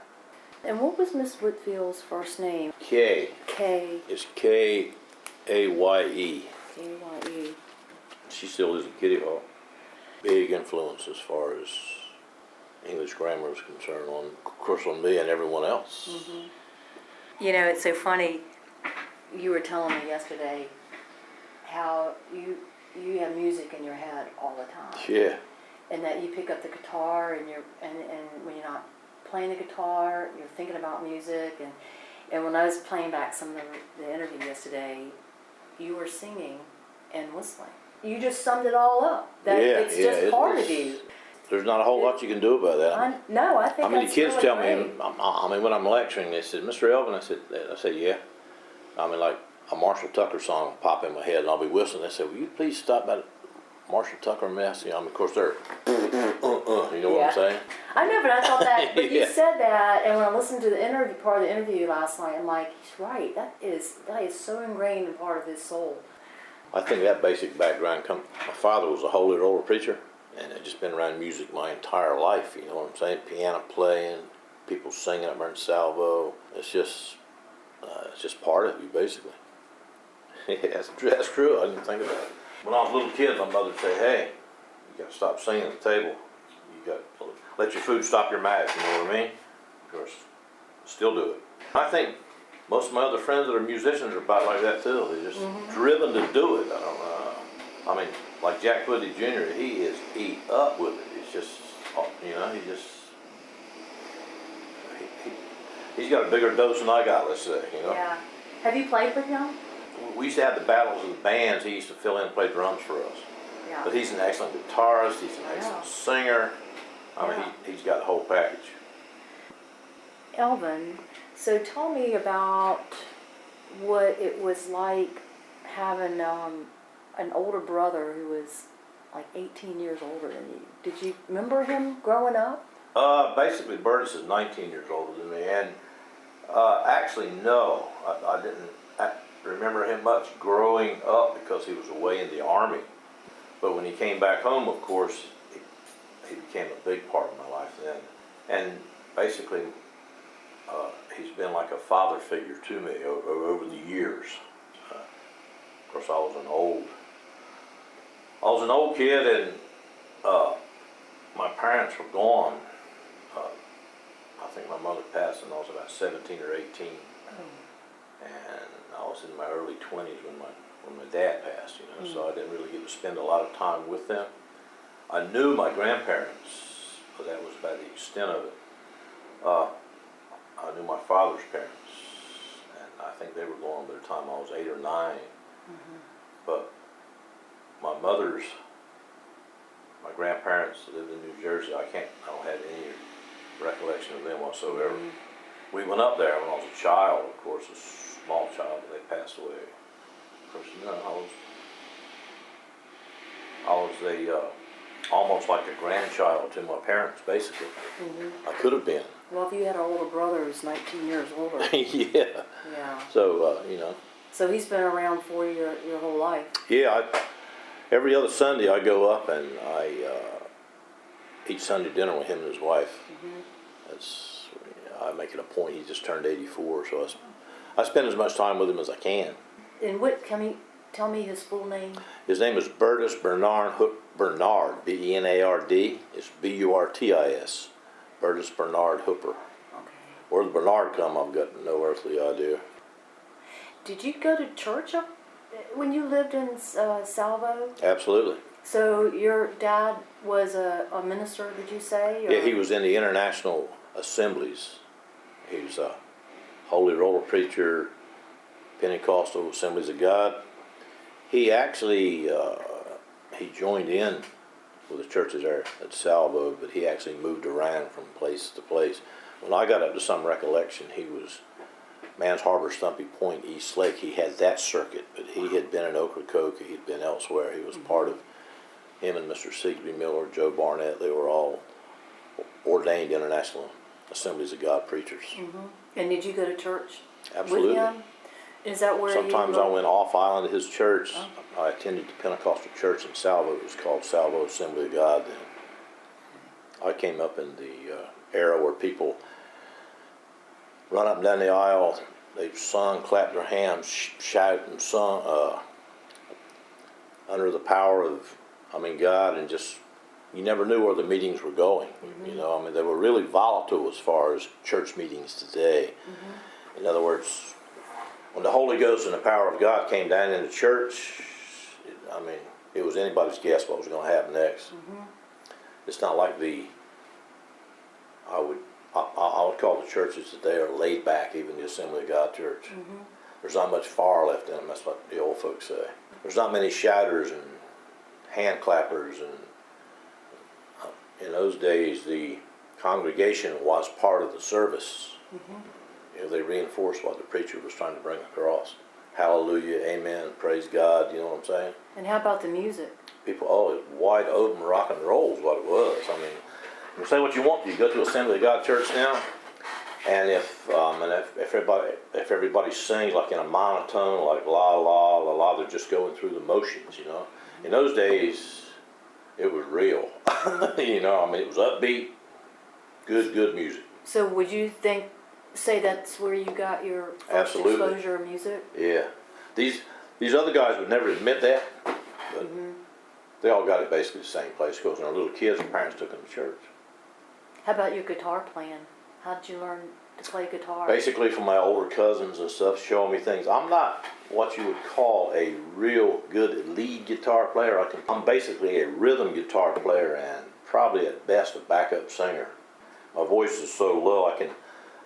And what was Miss Whitfield's first name? Kay. Kay. It's Kaye. K-A-Y-E. She still is at Kitty Hawk. Big influence as far as English grammar is concerned, of course on me and everyone else. Mm-hmm. You know, it's so funny. You were telling me yesterday how you have music in your head all the time. Yeah. And that you pick up the guitar and and when you're not playing the guitar, you're thinking about music. And when I was playing back some of the interview yesterday, you were singing and whistling. You just summed it all up. It's just part of you. There's not a whole lot you can do about that. I think I mean, the that's kids really tell great. me, I mean, when I'm lecturing, they said, Mr. Elvin, I said, yeah. I mean, like a Marshall Tucker song will pop in my head, and I'll be whistling. They said, will you please stop that Marshall Tucker mess? You know, I mean, of course, they're, you know what I'm saying? I know, but I thought that, but you Yeah. said that, and when I listened to the interview, part of the interview last night, I'm like, he's right. That is so ingrained in part of his soul. I think that basic background my father was a holy roller preacher, and I've just been around music my entire life, you know what I'm saying? Piano playing, people singing up there in Salvo. It's just part of you, basically. That's true, I didn't think about it. When I was a little kid, my mother would say, hey, you gotta stop singing at the table. You gotta let your food stop your mouth, you know what I mean? of course, still do it. I think most of my other friends that are musicians are about like that too. They're just driven to do it. I don't know. I mean, like Jack Woody Jr., he is eat up with it. He's just, you know, he's got a bigger dose than I got, let's say, you know. Yeah. Have you played with him? We used to have the battles of the bands. He used to fill in and play drums for us. Yeah. But he's an excellent guitarist. He's an excellent singer. I mean, he's got the whole package. Elvin, so tell me about what it was like having an older brother who was like 18 years older than you. Did you remember him growing up? Basically, Burtis is 19 years older than me, and actually, no, I didn't remember him much growing up because he was away in the Army. But when he came back home, of course, he became a big part of my life then. And basically, he's been like a father figure to me over the years. Of course, I was an old kid, and my parents were gone. I think my mother passed when I was about 17 or 18, and I was in my early 20s when my dad passed. You know, so I didn't really get to spend a lot of time with them. I knew my grandparents, but that was about the extent of it. I knew my father's parents, and I think they were gone by the time I was 8 or 9. But my grandparents lived in New Jersey. I don't have any recollection of them whatsoever. We went up there when I was a child, of course, a small child, but they passed away. Of course, you know, I was almost like a grandchild to my parents, basically. I could have been. Well, if you had an older brother who's 19 years older. Yeah. Yeah. So, you know. So he's been around for your whole life. Yeah, every other Sunday I go up and I eat Sunday dinner with him and his wife. I make it a point. He just turned 84, so I spend as much time with him as I can. And can you tell me his full name? His name is Burtis Bernard, B-E-N-A-R-D. It's B-U-R-T-I-S. Burtis Bernard Hooper. Okay. Where the Bernard come, I've got no earthly idea. Did you go to church when you lived in Salvo? Absolutely. So your dad was a minister, did you say? Or? Yeah, he was in the international assemblies. He was a Holy Roller preacher, Pentecostal Assemblies of God. He actually he joined in with the churches there at Salvo, but he actually moved around from place to place. When I got up to some recollection, he was Mans Harbor, Stumpy Point, East Lake. He had that circuit, but he had been in Ocracoke. He'd been elsewhere. He was part of him and Mr. Sigsbee Miller, Joe Barnett. They were all ordained International Assemblies of God preachers. And did you go to church Absolutely. with him? Is that where Sometimes I went off island to his church. I attended the Pentecostal church in Salvo. It was called Salvo Assembly of God then. I came up in the era where people run up and down the aisle, they've sung, clapped their hands, shout and sung under the power of, God, and just, you never knew where the meetings were going. You know, they were really volatile as far as church meetings today. In other words, when the Holy Ghost and the power of God came down in the church, it was anybody's guess what was going to happen next. It's not like I would call the churches today are laid back, even the Assembly of God church. There's not much fire left in them, that's what the old folks say. There's not many shouters and hand clappers, and in those days the congregation was part of the service. You know, they reinforced what the preacher was trying to bring across. Hallelujah, amen, praise God, you know what I'm saying? And how about the music? People, it was wide open rock and roll is what it was. You say what you want to. You go to Assembly of God church now, and if everybody sings like in a monotone, like la la la la, they're just going through the motions, you know. In those days, it was real. You know, it was upbeat, good music. So would you say that's where you got your first exposure of music? Yeah. These other guys would never admit that, but they all got it basically the same place, because when they were little kids, their parents took them to church. How about your guitar playing? How'd you learn to play guitar? Basically from my older cousins and stuff, showing me things. I'm not what you would call a real good lead guitar player. I'm basically a rhythm guitar player and probably at best a backup singer. My voice is so low,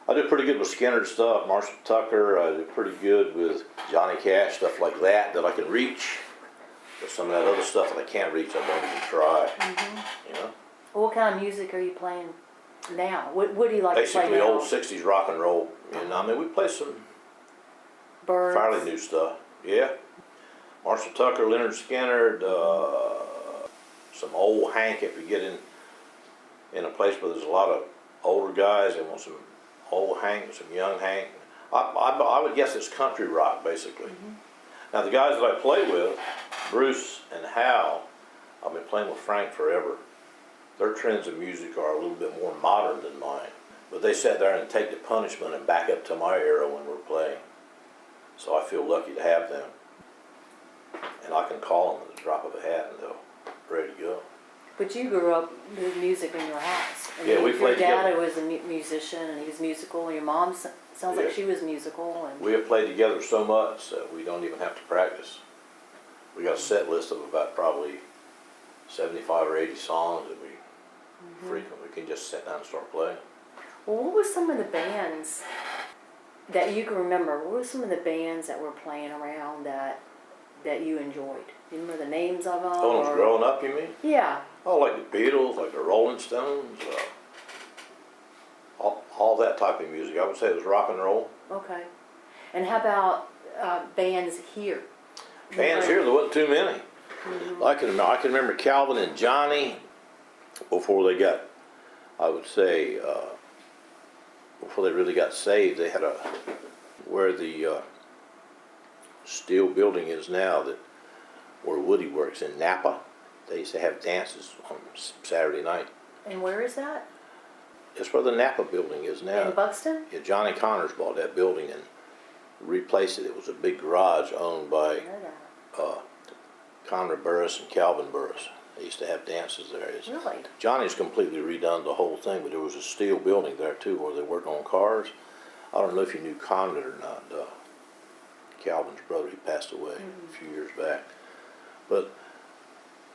I do pretty good with Skinner stuff, Marshall Tucker. I do pretty good with Johnny Cash, stuff like that I can reach. But some of that other stuff that I can't reach, I don't even try. You know? Well, what kind of music are you playing now? What do you like to play Basically now? old 60s rock and roll. And I mean, we play some Birds. fairly new stuff. Yeah. Marshall Tucker, Leonard Skinner, some old Hank if you get in a place where there's a lot of older guys, they want some old Hank, some young Hank. I would guess it's country rock, basically. Now, the guys that I play with, Bruce and Hal, I've been playing with Frank forever. Their trends in music are a little bit more modern than mine. But they sat there and take the punishment and back up to my era when we're playing. So I feel lucky to have them. And I can call them at the drop of a hat and they're ready to go. But you grew up with music in your house. And Yeah, we played Your dad together. was a musician and he was musical, and your mom sounds like Yeah. she was musical. And We have played together so much that we don't even have to practice. We got a set list of about probably 75 or 80 songs that we frequently can just sit down and start playing. well, what was some of the bands that you can remember? What were some of the bands that were playing around that you enjoyed? Do you remember the names of them? Oh, when I was growing up, you mean? Yeah. Oh, like the Beatles, like the Rolling Stones, all that type of music. I would say it was rock and roll. Okay. And how about bands here? Bands here, there wasn't too many. I can remember Calvin and Johnny before they got, I would say, before they really got saved. They had where the steel building is now, where Woody works in Napa. They used to have dances on Saturday night. And where is that? It's where the Napa building is now. In Buxton? Yeah, Johnny Connors bought that building and replaced it. It was a big garage owned by I know that. Conrad Burris and Calvin Burris. They used to have dances there. Really? Johnny's completely redone the whole thing, but there was a steel building there too where they worked on cars. I don't know if you knew Conrad or not. Calvin's brother, he passed away a few years back. But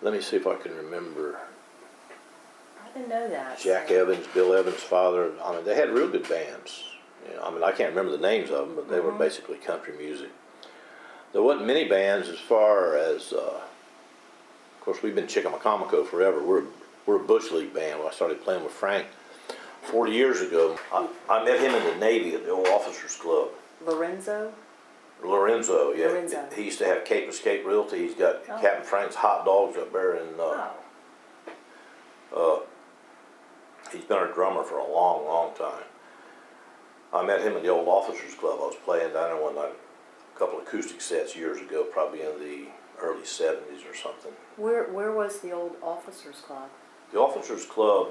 let me see if I can remember. I didn't know that. Jack so. Evans, Bill Evans' father. I mean, they had real good bands. You know, I mean, I can't remember the names of them, but they were basically country music. There wasn't many bands as far as, of course, we've been Chickamaucomico forever. We're a Bush League band. When I started playing with Frank 40 years ago, I met him in the Navy at the old Officers Club. Lorenzo? Lorenzo, yeah. Lorenzo. He used to have Cape Escape Realty. He's got Captain Frank's Hot Dogs up there in he's been a drummer for a long, long time. I met him at the old Officers Club. I was playing down there one night, a couple of acoustic sets years ago, probably in the early 70s or something. Where was the old Officers Club? The Officers Club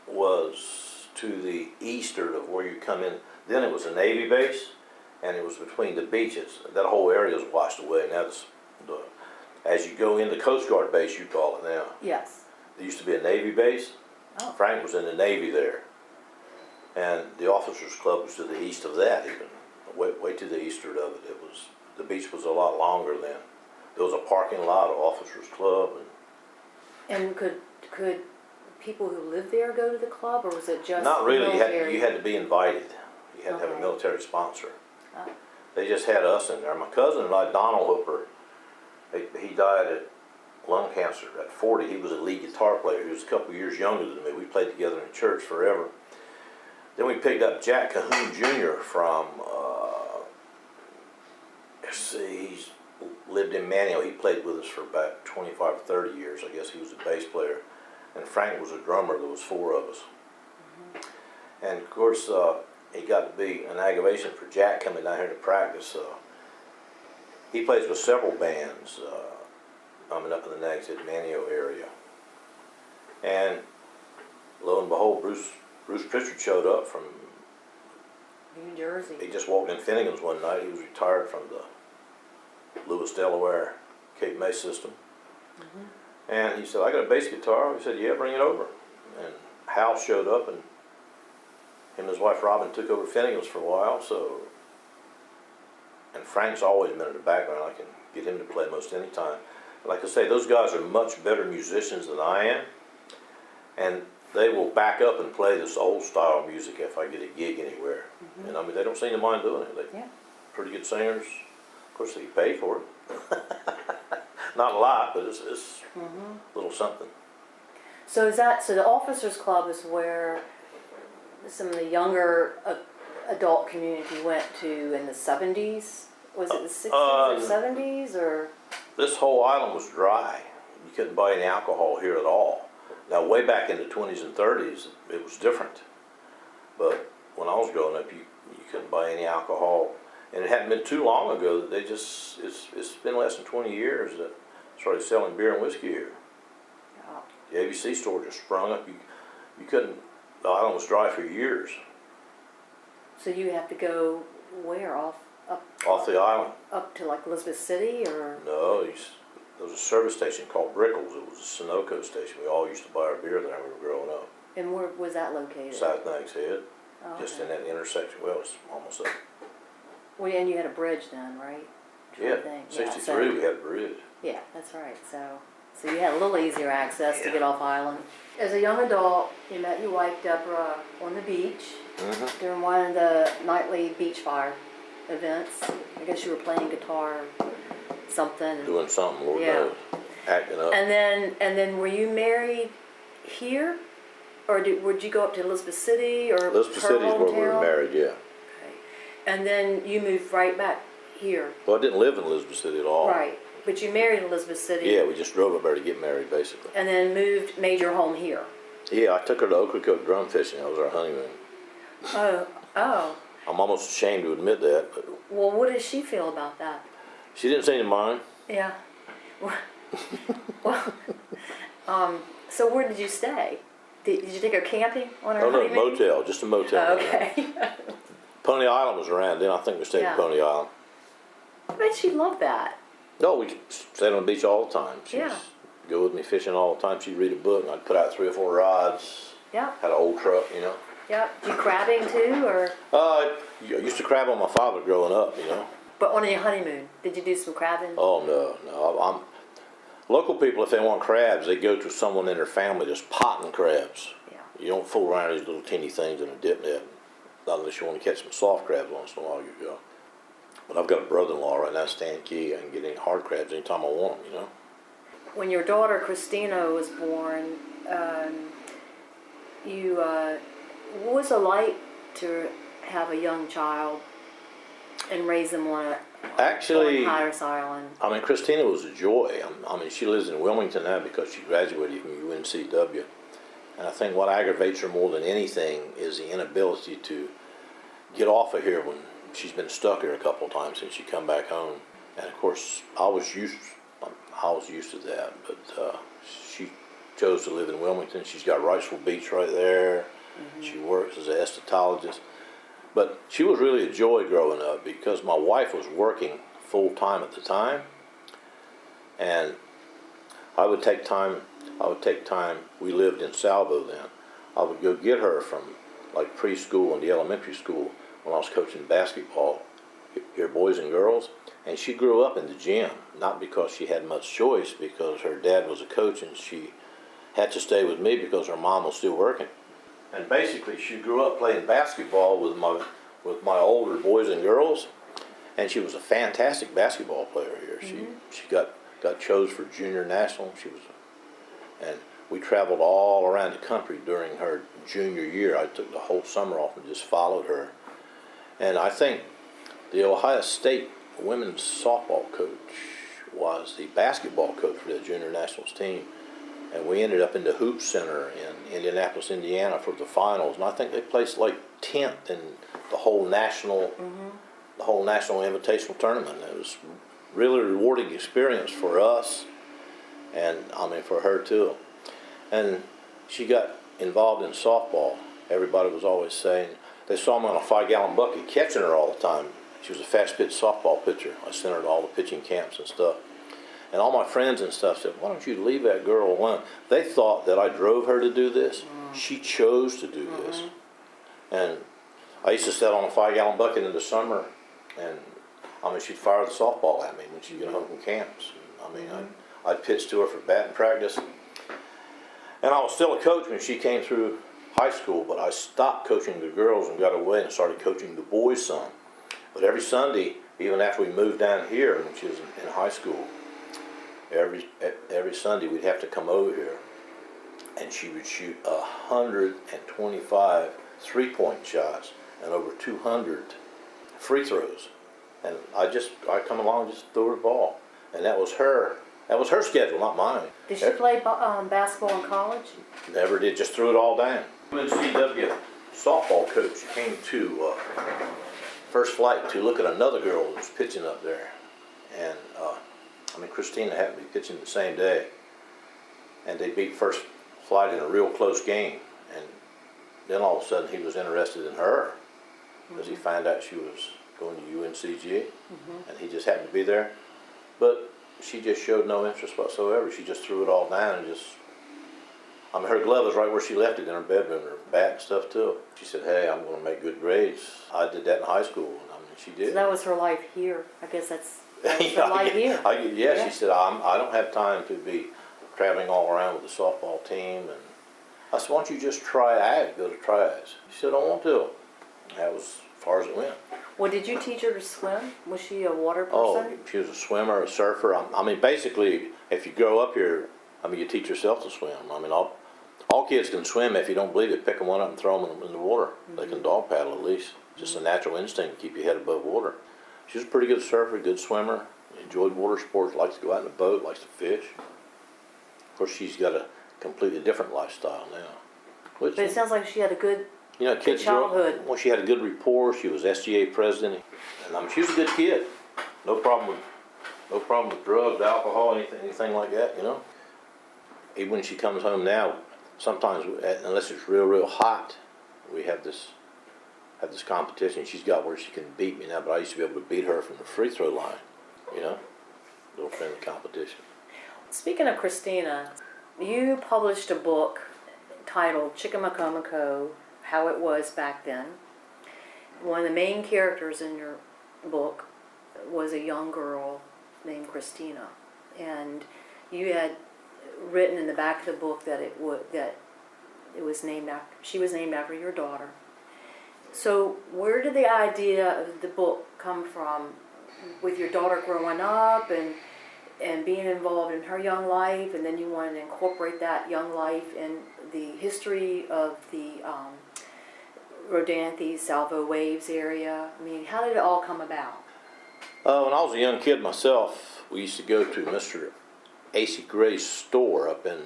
was to the eastern of where you come in. Then it was a Navy base, and it was between the beaches. That whole area is washed away, and that's as you go into Coast Guard base, you call it now. Yes. There used to be a Navy base. Oh. Frank was in the Navy there. And the Officers Club was to the east of that even. Way to the eastward of it. The beach was a lot longer then. There was a parking lot of Officers Club. And could people who lived there go to the club, or was it just Not really. military? You had to be invited. You had to have a Okay. military sponsor. Oh. They just had us in there. My cousin and I, Donald Hooper, he died of lung cancer at 40. He was a lead guitar player. He was a couple years younger than me. We played together in church forever. Then we picked up Jack Cahoon Jr. from, he's lived in Manio. He played with us for about 25 or 30 years. I guess he was a bass player. And Frank was a drummer. There was 4 of us. And of course, it got to be an aggravation for Jack coming down here to practice. He plays with several bands up in the Nags Head, Manio area. And lo and behold, Bruce Pritchard showed up from, New Jersey. he just walked in Finnegan's one night. He was retired from the Lewis, Delaware, Cape May system. And he said, I got a bass guitar. We said, yeah, bring it over. And Hal showed up and Him and his wife Robin took over Finnegan's for a while, so. And Frank's always been in the background. I can get him to play most any time. But like I say, those guys are much better musicians than I am. And they will back up and play this old style music if I get a gig anywhere. And I mean, they don't seem to mind doing it. They're pretty good singers. Of course, they get paid for it. Not a lot, but it's a little something. So so the Officers Club is where some of the younger adult community went to in the 70s? Was it the 60s or 70s or? This whole island was dry. You couldn't buy any alcohol here at all. Now, way back in the 20s and 30s, it was different. But when I was growing up, you couldn't buy any alcohol. And it hadn't been too long ago that they just, it's been less than 20 years that started selling beer and whiskey here. Oh. The ABC store just sprung up. You couldn't, the island was dry for years. So you have to go where? Off the island. Up to like Elizabeth City or? No, there was a service station called Brickell's. It was a Sunoco station. We all used to buy our beer there when we were growing up. And where was that located? South Nags Head. Oh, Just okay. in that intersection. Well, it's almost up. Well, and you had a bridge then, right? Yeah, Thing. 63 so, we had a bridge. Yeah, that's right. So you had a little easier access to get off island. As a young adult, you met your wife Deborah on the beach during one of the nightly beach fire events. I guess you were playing guitar or something. Doing something, Lord knows. Acting up. And then were you married here? Or would you go up to Elizabeth City or Elizabeth her City is where we were hometown? married, yeah. Okay. And then you moved right back here. Well, I didn't live in Elizabeth City at all. Right. But you married in Elizabeth City. Yeah, we just drove up there to get married, basically. And then made your home here. Yeah, I took her to Ocracoke drum fishing. That was our honeymoon. Oh. I'm almost ashamed to admit that, but Well, what does she feel about that? she didn't seem to mind. Yeah. Well, so where did you stay? Did you take her camping on her Oh, no, honeymoon? motel, just a motel. Oh, okay. Pony Island was around then. I think we stayed at Pony Island. I bet she loved that. No, we stayed on the beach all the time. She'd go with me fishing all the time. She'd read a book, and I'd put out 3 or 4 rods. Yeah. Had an old truck, you know. Yeah. Do you crabbing too, or? I used to crab on my father growing up, you know. But on your honeymoon, did you do some crabbing? Oh, no. Local people, if they want crabs, they go to someone in their family that's potting crabs. Yeah. You don't fool around with these little teeny things in a dip net, not unless you want to catch some soft crabs once in a while, you go. But I've got a brother-in-law right now, Stan Key. I can get any hard crabs anytime I want them, you know. When your daughter Christina was born, what was it like to have a young child and raise them on Actually, Hatteras Island? I mean, Christina was a joy. I mean, she lives in Wilmington now because she graduated from UNCW. And I think what aggravates her more than anything is the inability to get off of here when she's been stuck here a couple of times since she come back home. And of course, I was used to that, but she chose to live in Wilmington. She's got Wrightsville Beach right there. She works as an esthetologist. But she was really a joy growing up because my wife was working full-time at the time. And I would take time, we lived in Salvo then. I would go get her from like preschool and the elementary school when I was coaching basketball, here boys and girls. And she grew up in the gym, not because she had much choice, because her dad was a coach and she had to stay with me because her mom was still working. And basically, she grew up playing basketball with my older boys and girls, and she was a fantastic basketball player here. She got chose for junior national. And we traveled all around the country during her junior year. I took the whole summer off and just followed her. And I think the Ohio State women's softball coach was the basketball coach for the junior nationals team. And we ended up in the Hoop Center in Indianapolis, Indiana for the finals. And I think they placed like 10th in the whole national invitational tournament. It was really rewarding experience for us, and I mean for her too. And she got involved in softball. Everybody was always saying, they saw me on a 5-gallon bucket catching her all the time. She was a fast pitch softball pitcher. I sent her to all the pitching camps and stuff. And all my friends and stuff said, why don't you leave that girl alone? They thought that I drove her to do this. She chose to do this. And I used to sit on a 5-gallon bucket in the summer, and I mean, she'd fire the softball at me when she'd get home from camps. I mean, I'd pitch to her for batting practice. And I was still a coach when she came through high school, but I stopped coaching the girls and got away and started coaching the boys some. But every Sunday, even after we moved down here when she was in high school, every Sunday we'd have to come over here, and she would shoot 125 three-point shots and over 200 free throws. And I come along and just threw her the ball. And that was her schedule, not mine. Did she play basketball in college? Never did, just threw it all down. UNCW softball coach came to First Flight to look at another girl that was pitching up there. And Christina happened to be pitching the same day. And they beat First Flight in a real close game. And then all of a sudden he was interested in her because he found out she was going to UNCG, and he just happened to be there. But she just showed no interest whatsoever. She just threw it all down and her glove was right where she left it in her bedroom, her bat and stuff too. She said, hey, I'm going to make good grades. I did that in high school, and she did. So that was her life here. I guess that was her life here. Yeah, she said, I don't have time to be traveling all around with the softball team. And I said, why don't you just go to tryouts? She said, I want to. That was as far as it went. Well, did you teach her to swim? Was she a water person? Oh, she was a swimmer, a surfer. Basically, if you grow up here, you teach yourself to swim. All kids can swim. If you don't believe it, pick them one up and throw them in the water. They can dog paddle at least. Just a natural instinct to keep your head above water. She was a pretty good surfer, good swimmer, enjoyed water sports, likes to go out in a boat, likes to fish. Of course, she's got a completely different lifestyle now. But it sounds like she had a good kids childhood. She had a good rapport. She was SGA president, and she was a good kid. No problem with drugs, alcohol, anything like that. Even when she comes home now, sometimes unless it's real hot, we have this competition. She's got where she can beat me now, but I used to be able to beat her from the free throw line. Little friendly competition. Speaking of Christina, you published a book titled Chickamaucomico, How It Was Back Then. One of the main characters in your book was a young girl named Christina, and you had written in the back of the book that she was named after your daughter. So where did the idea of the book come from, with your daughter growing up and being involved in her young life, and then you wanted to incorporate that young life in the history of the Rodanthe, Salvo Waves area? How did it all come about? When I was a young kid myself, we used to go to Mr. A.C. Gray's store up in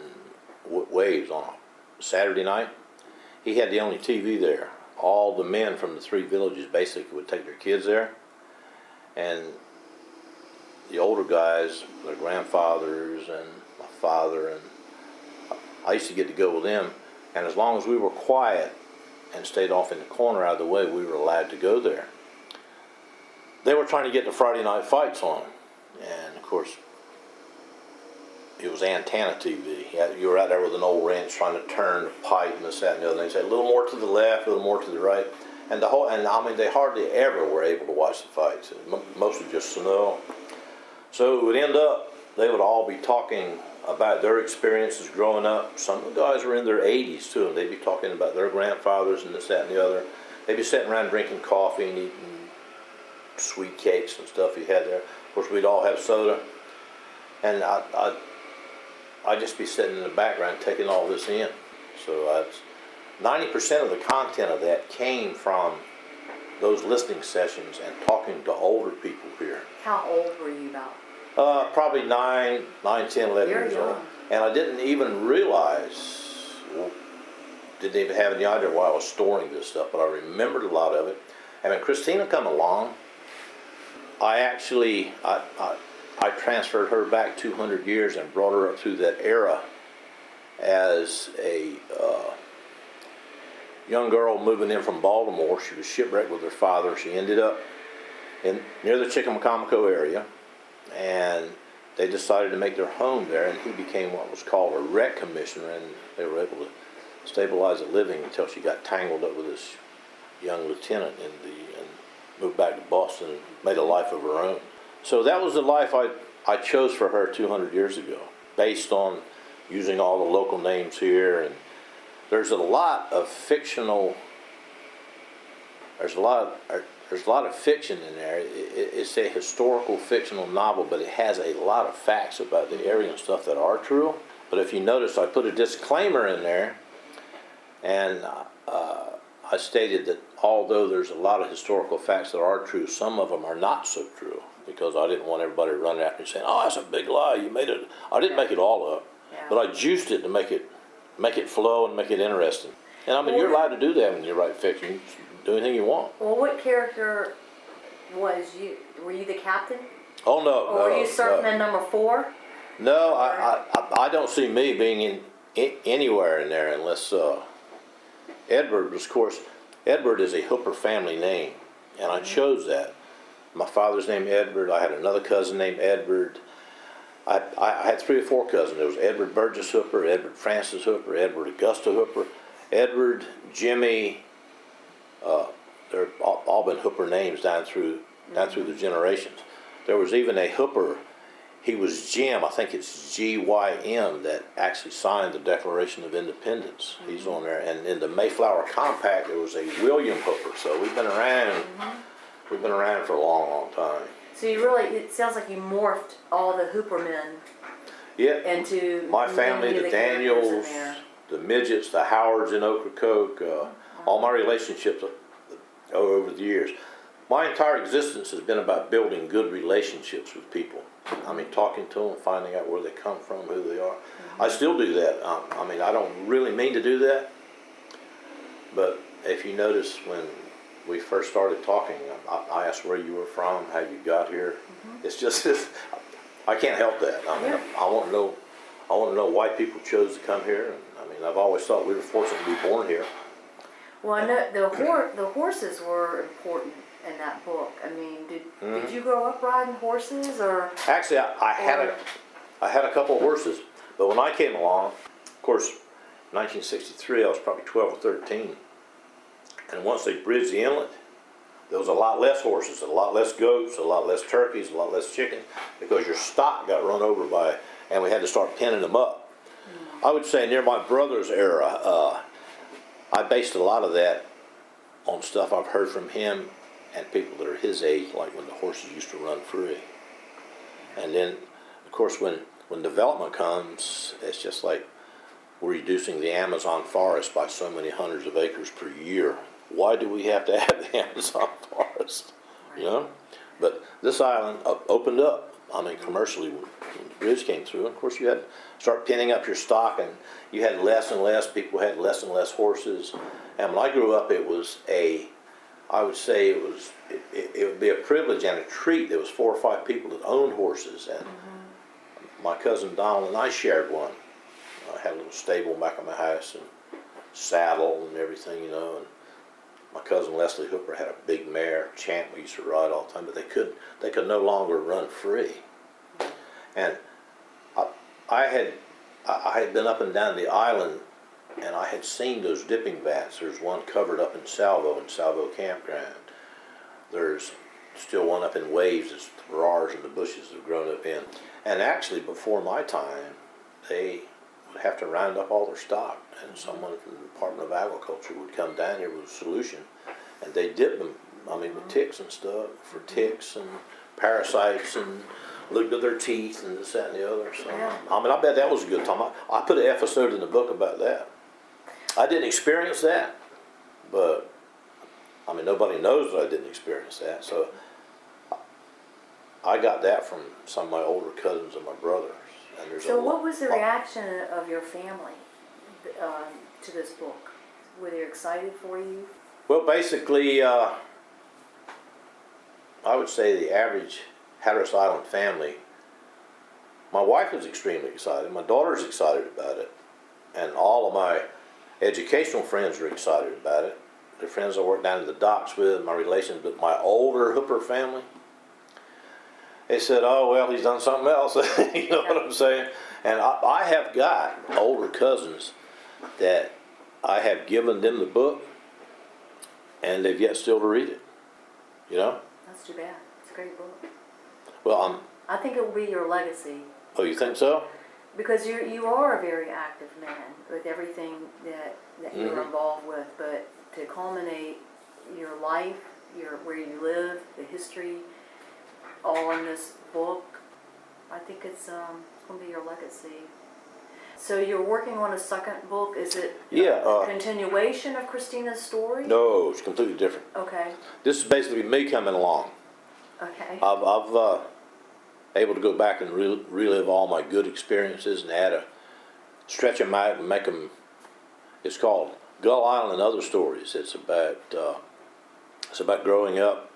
Waves on a Saturday night. He had the only TV there. All the men from the 3 villages basically would take their kids there. And the older guys, their grandfathers and my father, and I used to get to go with them. And as long as we were quiet and stayed off in the corner out of the way, we were allowed to go there. They were trying to get the Friday night fights on. And of course, it was antenna TV. You were out there with an old wrench trying to turn the pipe and this, that, and the other. And they said a little more to the left, a little more to the right. And they hardly ever were able to watch the fights. Mostly just snow. So it would end up, they would all be talking about their experiences growing up. Some of the guys were in their 80s too, and they'd be talking about their grandfathers and this, that, and the other. They'd be sitting around drinking coffee and eating sweet cakes and stuff you had there. Of course, we'd all have soda. And I'd just be sitting in the background taking all this in. So 90% of the content of that came from those listening sessions and talking to older people here. How old were you about? Probably 9, 10, 11 You're years young. old. And I didn't even realize, didn't even have any idea why I was storing this stuff, but I remembered a lot of it. And when Christina come along, I transferred her back 200 years and brought her up through that era as a young girl moving in from Baltimore. She was shipwrecked with her father. She ended up near the Chickamaucomico area, and they decided to make their home there, and he became what was called a wreck commissioner, and they were able to stabilize a living until she got tangled up with this young lieutenant and moved back to Boston and made a life of her own. So that was the life I chose for her 200 years ago, based on using all the local names here. And there's a lot of fictional. There's a lot of fiction in there. It's a historical fictional novel, but it has a lot of facts about the area and stuff that are true. But if you notice, I put a disclaimer in there, and I stated that although there's a lot of historical facts that are true, some of them are not so true, because I didn't want everybody running after me saying, "Oh, that's a big lie. You made it." I didn't make it all up, but I juiced it to make it flow and make it interesting. And I mean, you're allowed to do that when you write fiction. You can do anything you want. Well, what character was you? Were you the captain? Oh no! Or were you surfing in number 4? No, I don't see me being in anywhere in there unless Edward was, of course. Edward is a Hooper family name, and I chose that. My father's name Edward. I had another cousin named Edward. I had 3 or 4 cousins. There was Edward Burgess Hooper, Edward Francis Hooper, Edward Augusta Hooper, Edward, Jimmy. They're all been Hooper names down through the generations. There was even a Hooper. He was Jim. I think it's G-Y-M that actually signed the Declaration of Independence. He's on there. And in the Mayflower Compact, there was a William Hooper. So we've been around. We've been around for a long, long time. So you really, it sounds like you morphed all the Hooper men into my family, many of the characters in Daniels, there. the Midgets, the Howards in Ocracoke, all my relationships over the years. My entire existence has been about building good relationships with people. I mean, talking to them, finding out where they come from, who they are. I still do that. I mean, I don't really mean to do that, but if you notice when we first started talking, I asked where you were from, how you got here. It's just, I can't help that. I mean, I want to know why people chose to come here. And, I mean, I've always thought we were fortunate to be born here. Well, I know the horses were important in that book. I mean, did you grow up riding horses, or? Actually, I had a couple of horses, but when I came along, of course, 1963, I was probably 12 or 13. And once they bridged the inlet, there was a lot less horses, a lot less goats, a lot less turkeys, a lot less chickens, because your stock got run over by, and we had to start pinning them up. I would say near my brother's era, I based a lot of that on stuff I've heard from him and people that are his age, like when the horses used to run free. And then, of course, when development comes, it's just like we're reducing the Amazon forest by so many hundreds of acres per year. Why do we have to have the Amazon forest? You know? But this island opened up, I mean, commercially, when the bridge came through. Of course, you had to start pinning up your stock, and you had less and less, people had less and less horses. And when I grew up, it was I would say it would be a privilege and a treat. There was 4 or 5 people that owned horses, and my cousin Donald and I shared one. I had a little stable back of my house and saddle and everything, you know. And my cousin Leslie Hooper had a big mare, Champ, we used to ride all the time, but they could no longer run free. And I had been up and down the island, and I had seen those dipping bats. There's one covered up in Salvo Campground. There's still one up in Waves. It's the farrars and the bushes have grown up in. And actually, before my time, they would have to round up all their stock, and someone from the Department of Agriculture would come down here with a solution, and they dip them, I mean, with ticks and stuff, for ticks and parasites, and looked at their teeth and this, that, and the other. So, I mean, I bet that was a good time. I put an episode in the book about that. I didn't experience that, but, I mean, nobody knows that I didn't experience that, so I got that from some of my older cousins and my brothers. And So what was the reaction of your family to this book? Were they excited for you? Well, basically, I would say the average Hatteras Island family, my wife is extremely excited, my daughter's excited about it, and all of my educational friends are excited about it. The friends I work down in the docks with, my relations with my older Hooper family, they said, "Oh, well, he's done something else." You know what I'm saying? And I have got older cousins that I have given them the book, and they've yet still to read it. You know? That's too bad. It's a great book. Well, I think it will be your legacy. oh, you think so? Because you are a very active man with everything that you're Mhm. involved with, but to culminate your life, where you live, the history, all in this book, I think it's going to be your legacy. So you're working on a second book. Is it Yeah. a continuation of Christina's story? No, it's completely different. Okay. This is basically me coming along. Okay. I've able to go back and relive all my good experiences and add stretch them out and make them. It's called Gull Island and Other Stories. It's about growing up,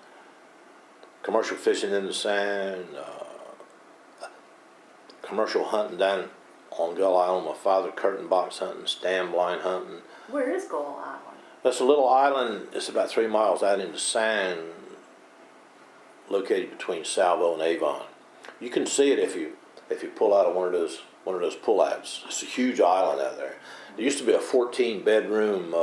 commercial fishing in the sand, commercial hunting down on Gull Island. My father curtain box hunting, stand blind hunting. Where is Gull Island? That's a little island. It's about 3 miles out into sand, located between Salvo and Avon. You can see it if you pull out of one of those pullouts. It's a huge island out there. There used to be a 14-bedroom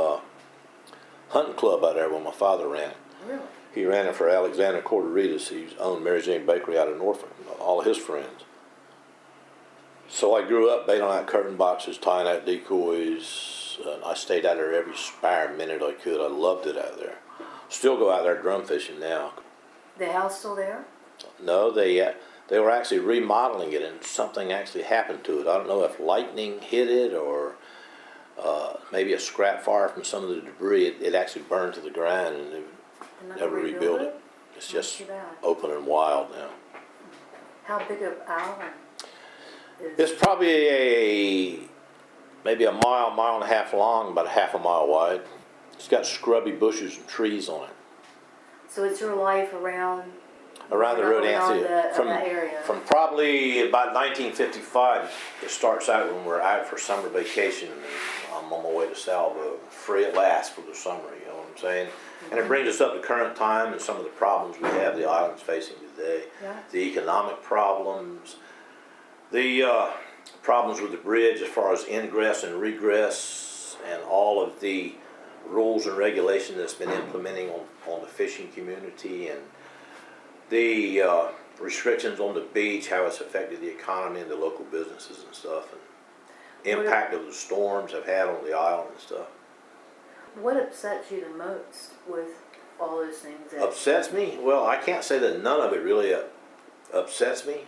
hunting club out there when my father ran it. Really? He ran it for Alexander Corteritas. He owned Mary Jane Bakery out of Norfolk. All of his friends. So I grew up bailing out curtain boxes, tying out decoys. I stayed out there every spare minute I could. I loved it out there. Still go out there drum fishing now. The house still there? No, they were actually remodeling it, and something actually happened to it. I don't know if lightning hit it or maybe a scrap fire from some of the debris. It actually burned to the ground, and they They're not never gonna rebuilt it. It's Not just too bad. open and wild now. How big of island is It's probably maybe a mile and a half long, about a half a mile wide. It's got scrubby bushes and trees on it. So it's your life around The road, Nancy. that area. From probably about 1955, it starts out when we're out for summer vacation. And I'm on my way to Salvo, free at last for the summer. You know what I'm saying? Mm-hmm. And it brings us up to current time and some of the problems we have the island's facing today. Yeah. The economic problems, the problems with the bridge as far as ingress and regress, and all of the rules and regulation that's been implementing on the fishing community, and the restrictions on the beach, how it's affected the economy and the local businesses and stuff, and the impact of the storms have had on the island and stuff. What upsets you the most with all those things? Upsets me? Well, I can't say that none of it really upsets me.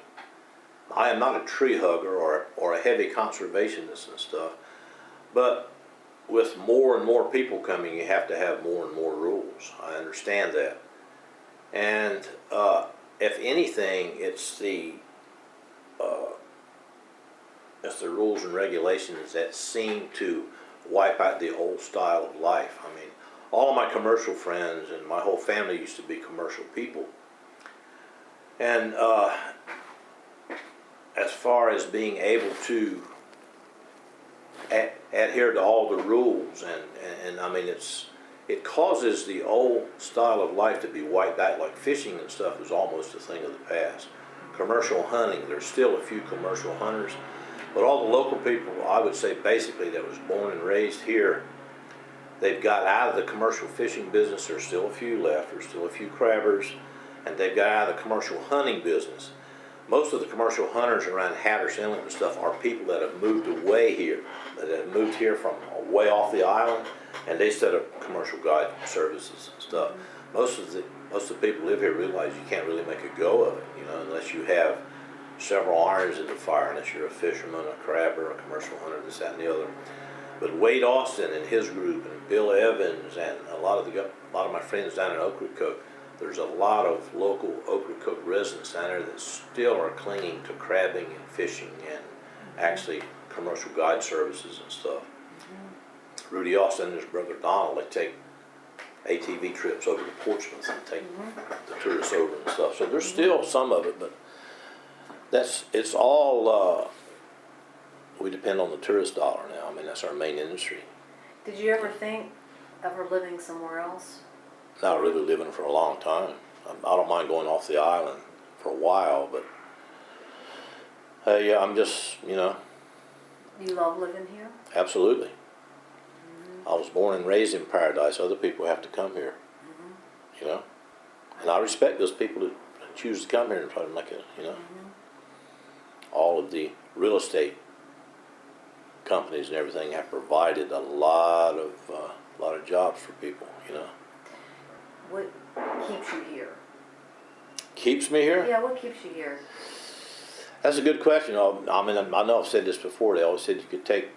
I am not a tree hugger or a heavy conservationist and stuff, but with more and more people coming, you have to have more and more rules. I understand that. And if anything, it's the rules and regulations that seem to wipe out the old style of life. I mean, all of my commercial friends and my whole family used to be commercial people. And as far as being able to adhere to all the rules, and I mean, it causes the old style of life to be wiped out. Like fishing and stuff is almost a thing of the past. Commercial hunting, there's still a few commercial hunters, but all the local people, I would say basically that was born and raised here, they've got out of the commercial fishing business. There's still a few left. There's still a few crabbers, and they've got out of the commercial hunting business. Most of the commercial hunters around Hatteras Inlet and stuff are people that have moved away here, that have moved here from way off the island, and they set up commercial guide services and stuff. Most of the people live here realize you can't really make a go of it, you know, unless you have several irons in the fire, unless you're a fisherman, a crabber, a commercial hunter, this, that, and the other. But Wade Austin and his group, and Bill Evans, and a lot of my friends down in Ocracoke, there's a lot of local Ocracoke residents down there that still are clinging to crabbing and fishing and actually commercial guide services and stuff. Rudy Austin and his brother Donald, they take ATV trips over to Portsmouth and take the tourists over and stuff. So there's still some of it, but it's all, we depend on the tourist dollar now. I mean, that's our main industry. Did you ever think of her living somewhere else? Not really living for a long time. I don't mind going off the island for a while, but hey, I'm just, you know. You love living here? Absolutely. I was born and raised in paradise. Other people have to come here. you know. And I respect those people that choose to come here and try to make it, you know. All of the real estate companies and everything have provided a lot of jobs for people, you know. What keeps you here? Keeps me here? Yeah, what keeps you here? That's a good question. I mean, I know I've said this before. They always said you could take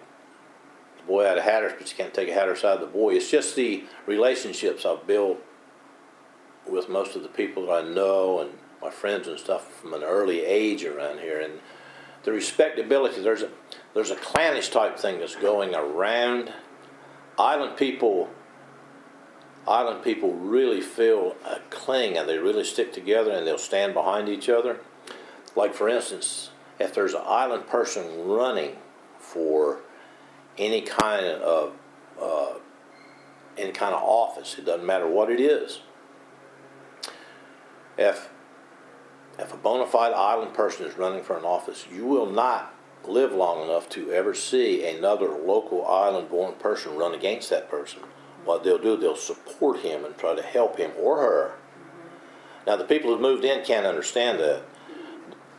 the boy out of Hatteras, but you can't take a Hatteras out of the boy. It's just the relationships I've built with most of the people that I know and my friends and stuff from an early age around here. And the respectability, there's a clannish type thing that's going around. Island people really feel a cling, and they really stick together, and they'll stand behind each other. Like, for instance, if there's an island person running for any kind of office, it doesn't matter what it is. If a bona fide island person is running for an office, you will not live long enough to ever see another local island-born person run against that person. What they'll do, they'll support him and try to help him or her. Now, the people who've moved in can't understand that.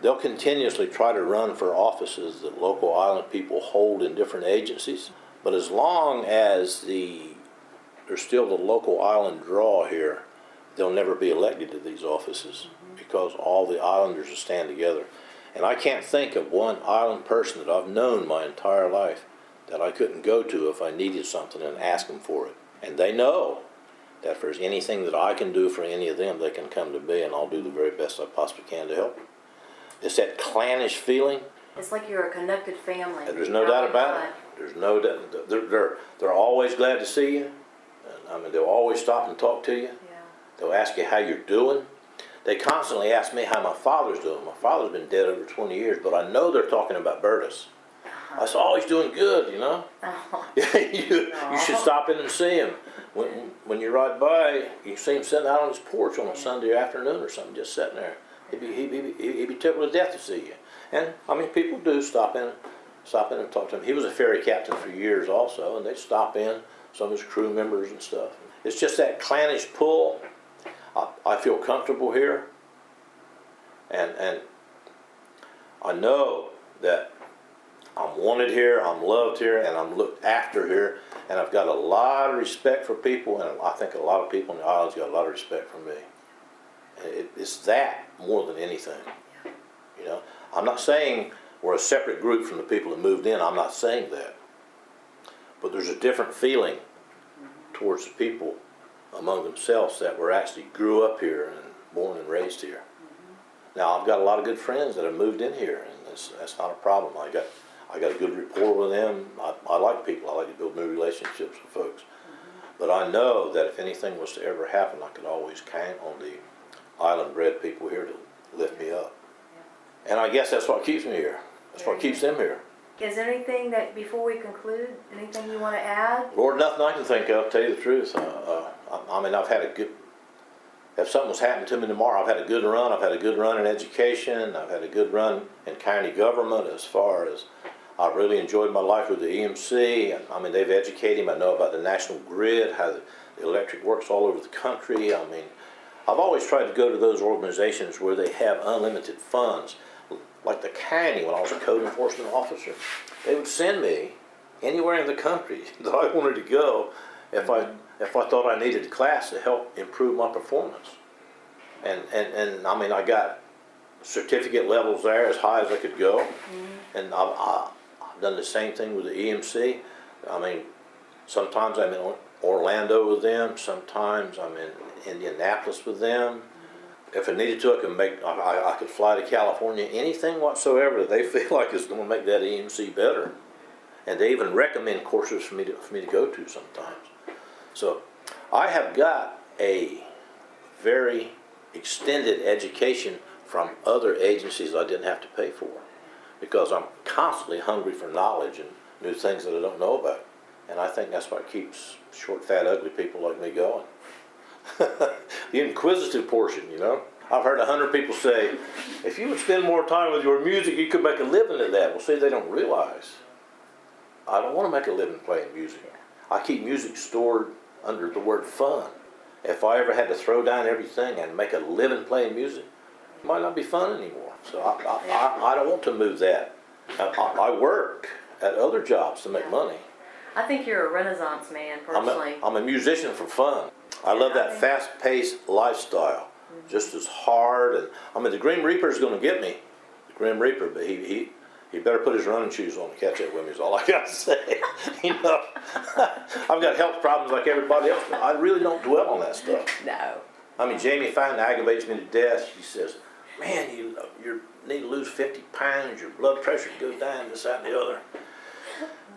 They'll continuously try to run for offices that local island people hold in different agencies. But as long as there's still the local island draw here, they'll never be elected to these offices because all the islanders will stand together. And I can't think of one island person that I've known my entire life that I couldn't go to if I needed something and ask them for it. And they know that if there's anything that I can do for any of them, they can come to me, and I'll do the very best I possibly can to help them. It's that clannish feeling. It's like you're a connected family. There's no doubt about it. There's no doubt. They're always glad to see you. I mean, they'll always stop and talk to you. Yeah. They'll ask you how you're doing. They constantly ask me how my father's doing. My father's been dead over 20 years, but I know they're talking about Bertus. I said, oh, he's doing good, you know. You should stop in and see him. When you ride by, you see him sitting out on his porch on a Sunday afternoon or something, just sitting there. He'd be tickled to death to see you. And, I mean, people do stop in and talk to him. He was a ferry captain for years also, and they'd stop in, some of his crew members and stuff. It's just that clannish pull. I feel comfortable here. And I know that I'm wanted here, I'm loved here, and I'm looked after here. And I've got a lot of respect for people, and I think a lot of people in the islands got a lot of respect for me. It's that more than anything. You know, I'm not saying we're a separate group from the people that moved in. I'm not saying that. But there's a different feeling towards the people among themselves that were actually grew up here and born and raised here. Now, I've got a lot of good friends that have moved in here, and that's not a problem. I got a good rapport with them. I like people. I like to build new relationships with folks. But I know that if anything was to ever happen, I could always count on the island-bred people here to lift me up. And I guess that's what keeps me here. That's what keeps them here. Is there anything that, before we conclude, anything you want to add? Lord, nothing I can think of, to tell you the truth. I mean, I've had a good, if something was happening to me tomorrow, I've had a good run. I've had a good run in education. I've had a good run in county government as far as I've really enjoyed my life with the EMC. I mean, they've educated me. I know about the national grid, how the electric works all over the country. I mean, I've always tried to go to those organizations where they have unlimited funds. Like the county, when I was a code enforcement officer, they would send me anywhere in the country that I wanted to go if I thought I needed a class to help improve my performance. And I mean, I got certificate levels there as high as I could go. And I've done the same thing with the EMC. I mean, sometimes I'm in Orlando with them, sometimes I'm in Indianapolis with them. If I needed to, I could fly to California, anything whatsoever that they feel like is going to make that EMC better. And they even recommend courses for me to go to sometimes. So I have got a very extended education from other agencies I didn't have to pay for, because I'm constantly hungry for knowledge and new things that I don't know about. And I think that's what keeps short, fat, ugly people like me going. The inquisitive portion, you know. I've heard 100 people say, if you would spend more time with your music, you could make a living at that. Well, see, they don't realize I don't want to make a living playing music. I keep music stored under the word fun. if I ever had to throw down everything and make a living playing music, it might not be fun anymore. So I don't want to move that. I work at other jobs to make money. I think you're a Renaissance man, personally. I'm a musician for fun. I love that fast-paced lifestyle, just as hard. And I mean, the Grim Reaper's going to get me, the Grim Reaper, but he better put his running shoes on to catch up with me. Is all I got to say. You know, I've got health problems like everybody else, but I really don't dwell on that stuff. No. I mean, Jamie Fine aggravates me to death. She says, "Man, you need to lose 50 pounds. Your blood pressure goes down, this, that, and the other."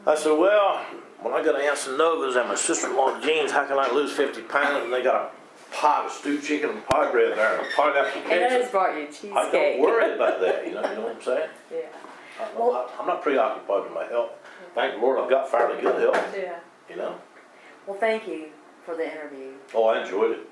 I said, "Well, when I got Anson Novas and my sister-in-law Jean's, how can I lose 50 pounds? And they got a pot of stewed chicken and pie bread there and a pineapple cake." And I just brought you cheesecake. I don't worry about that. You know what I'm saying? Yeah. I'm not preoccupied with my health. Thank the Lord, I've got fairly good health. Yeah. You know. Well, thank you for the interview. Oh, I enjoyed it.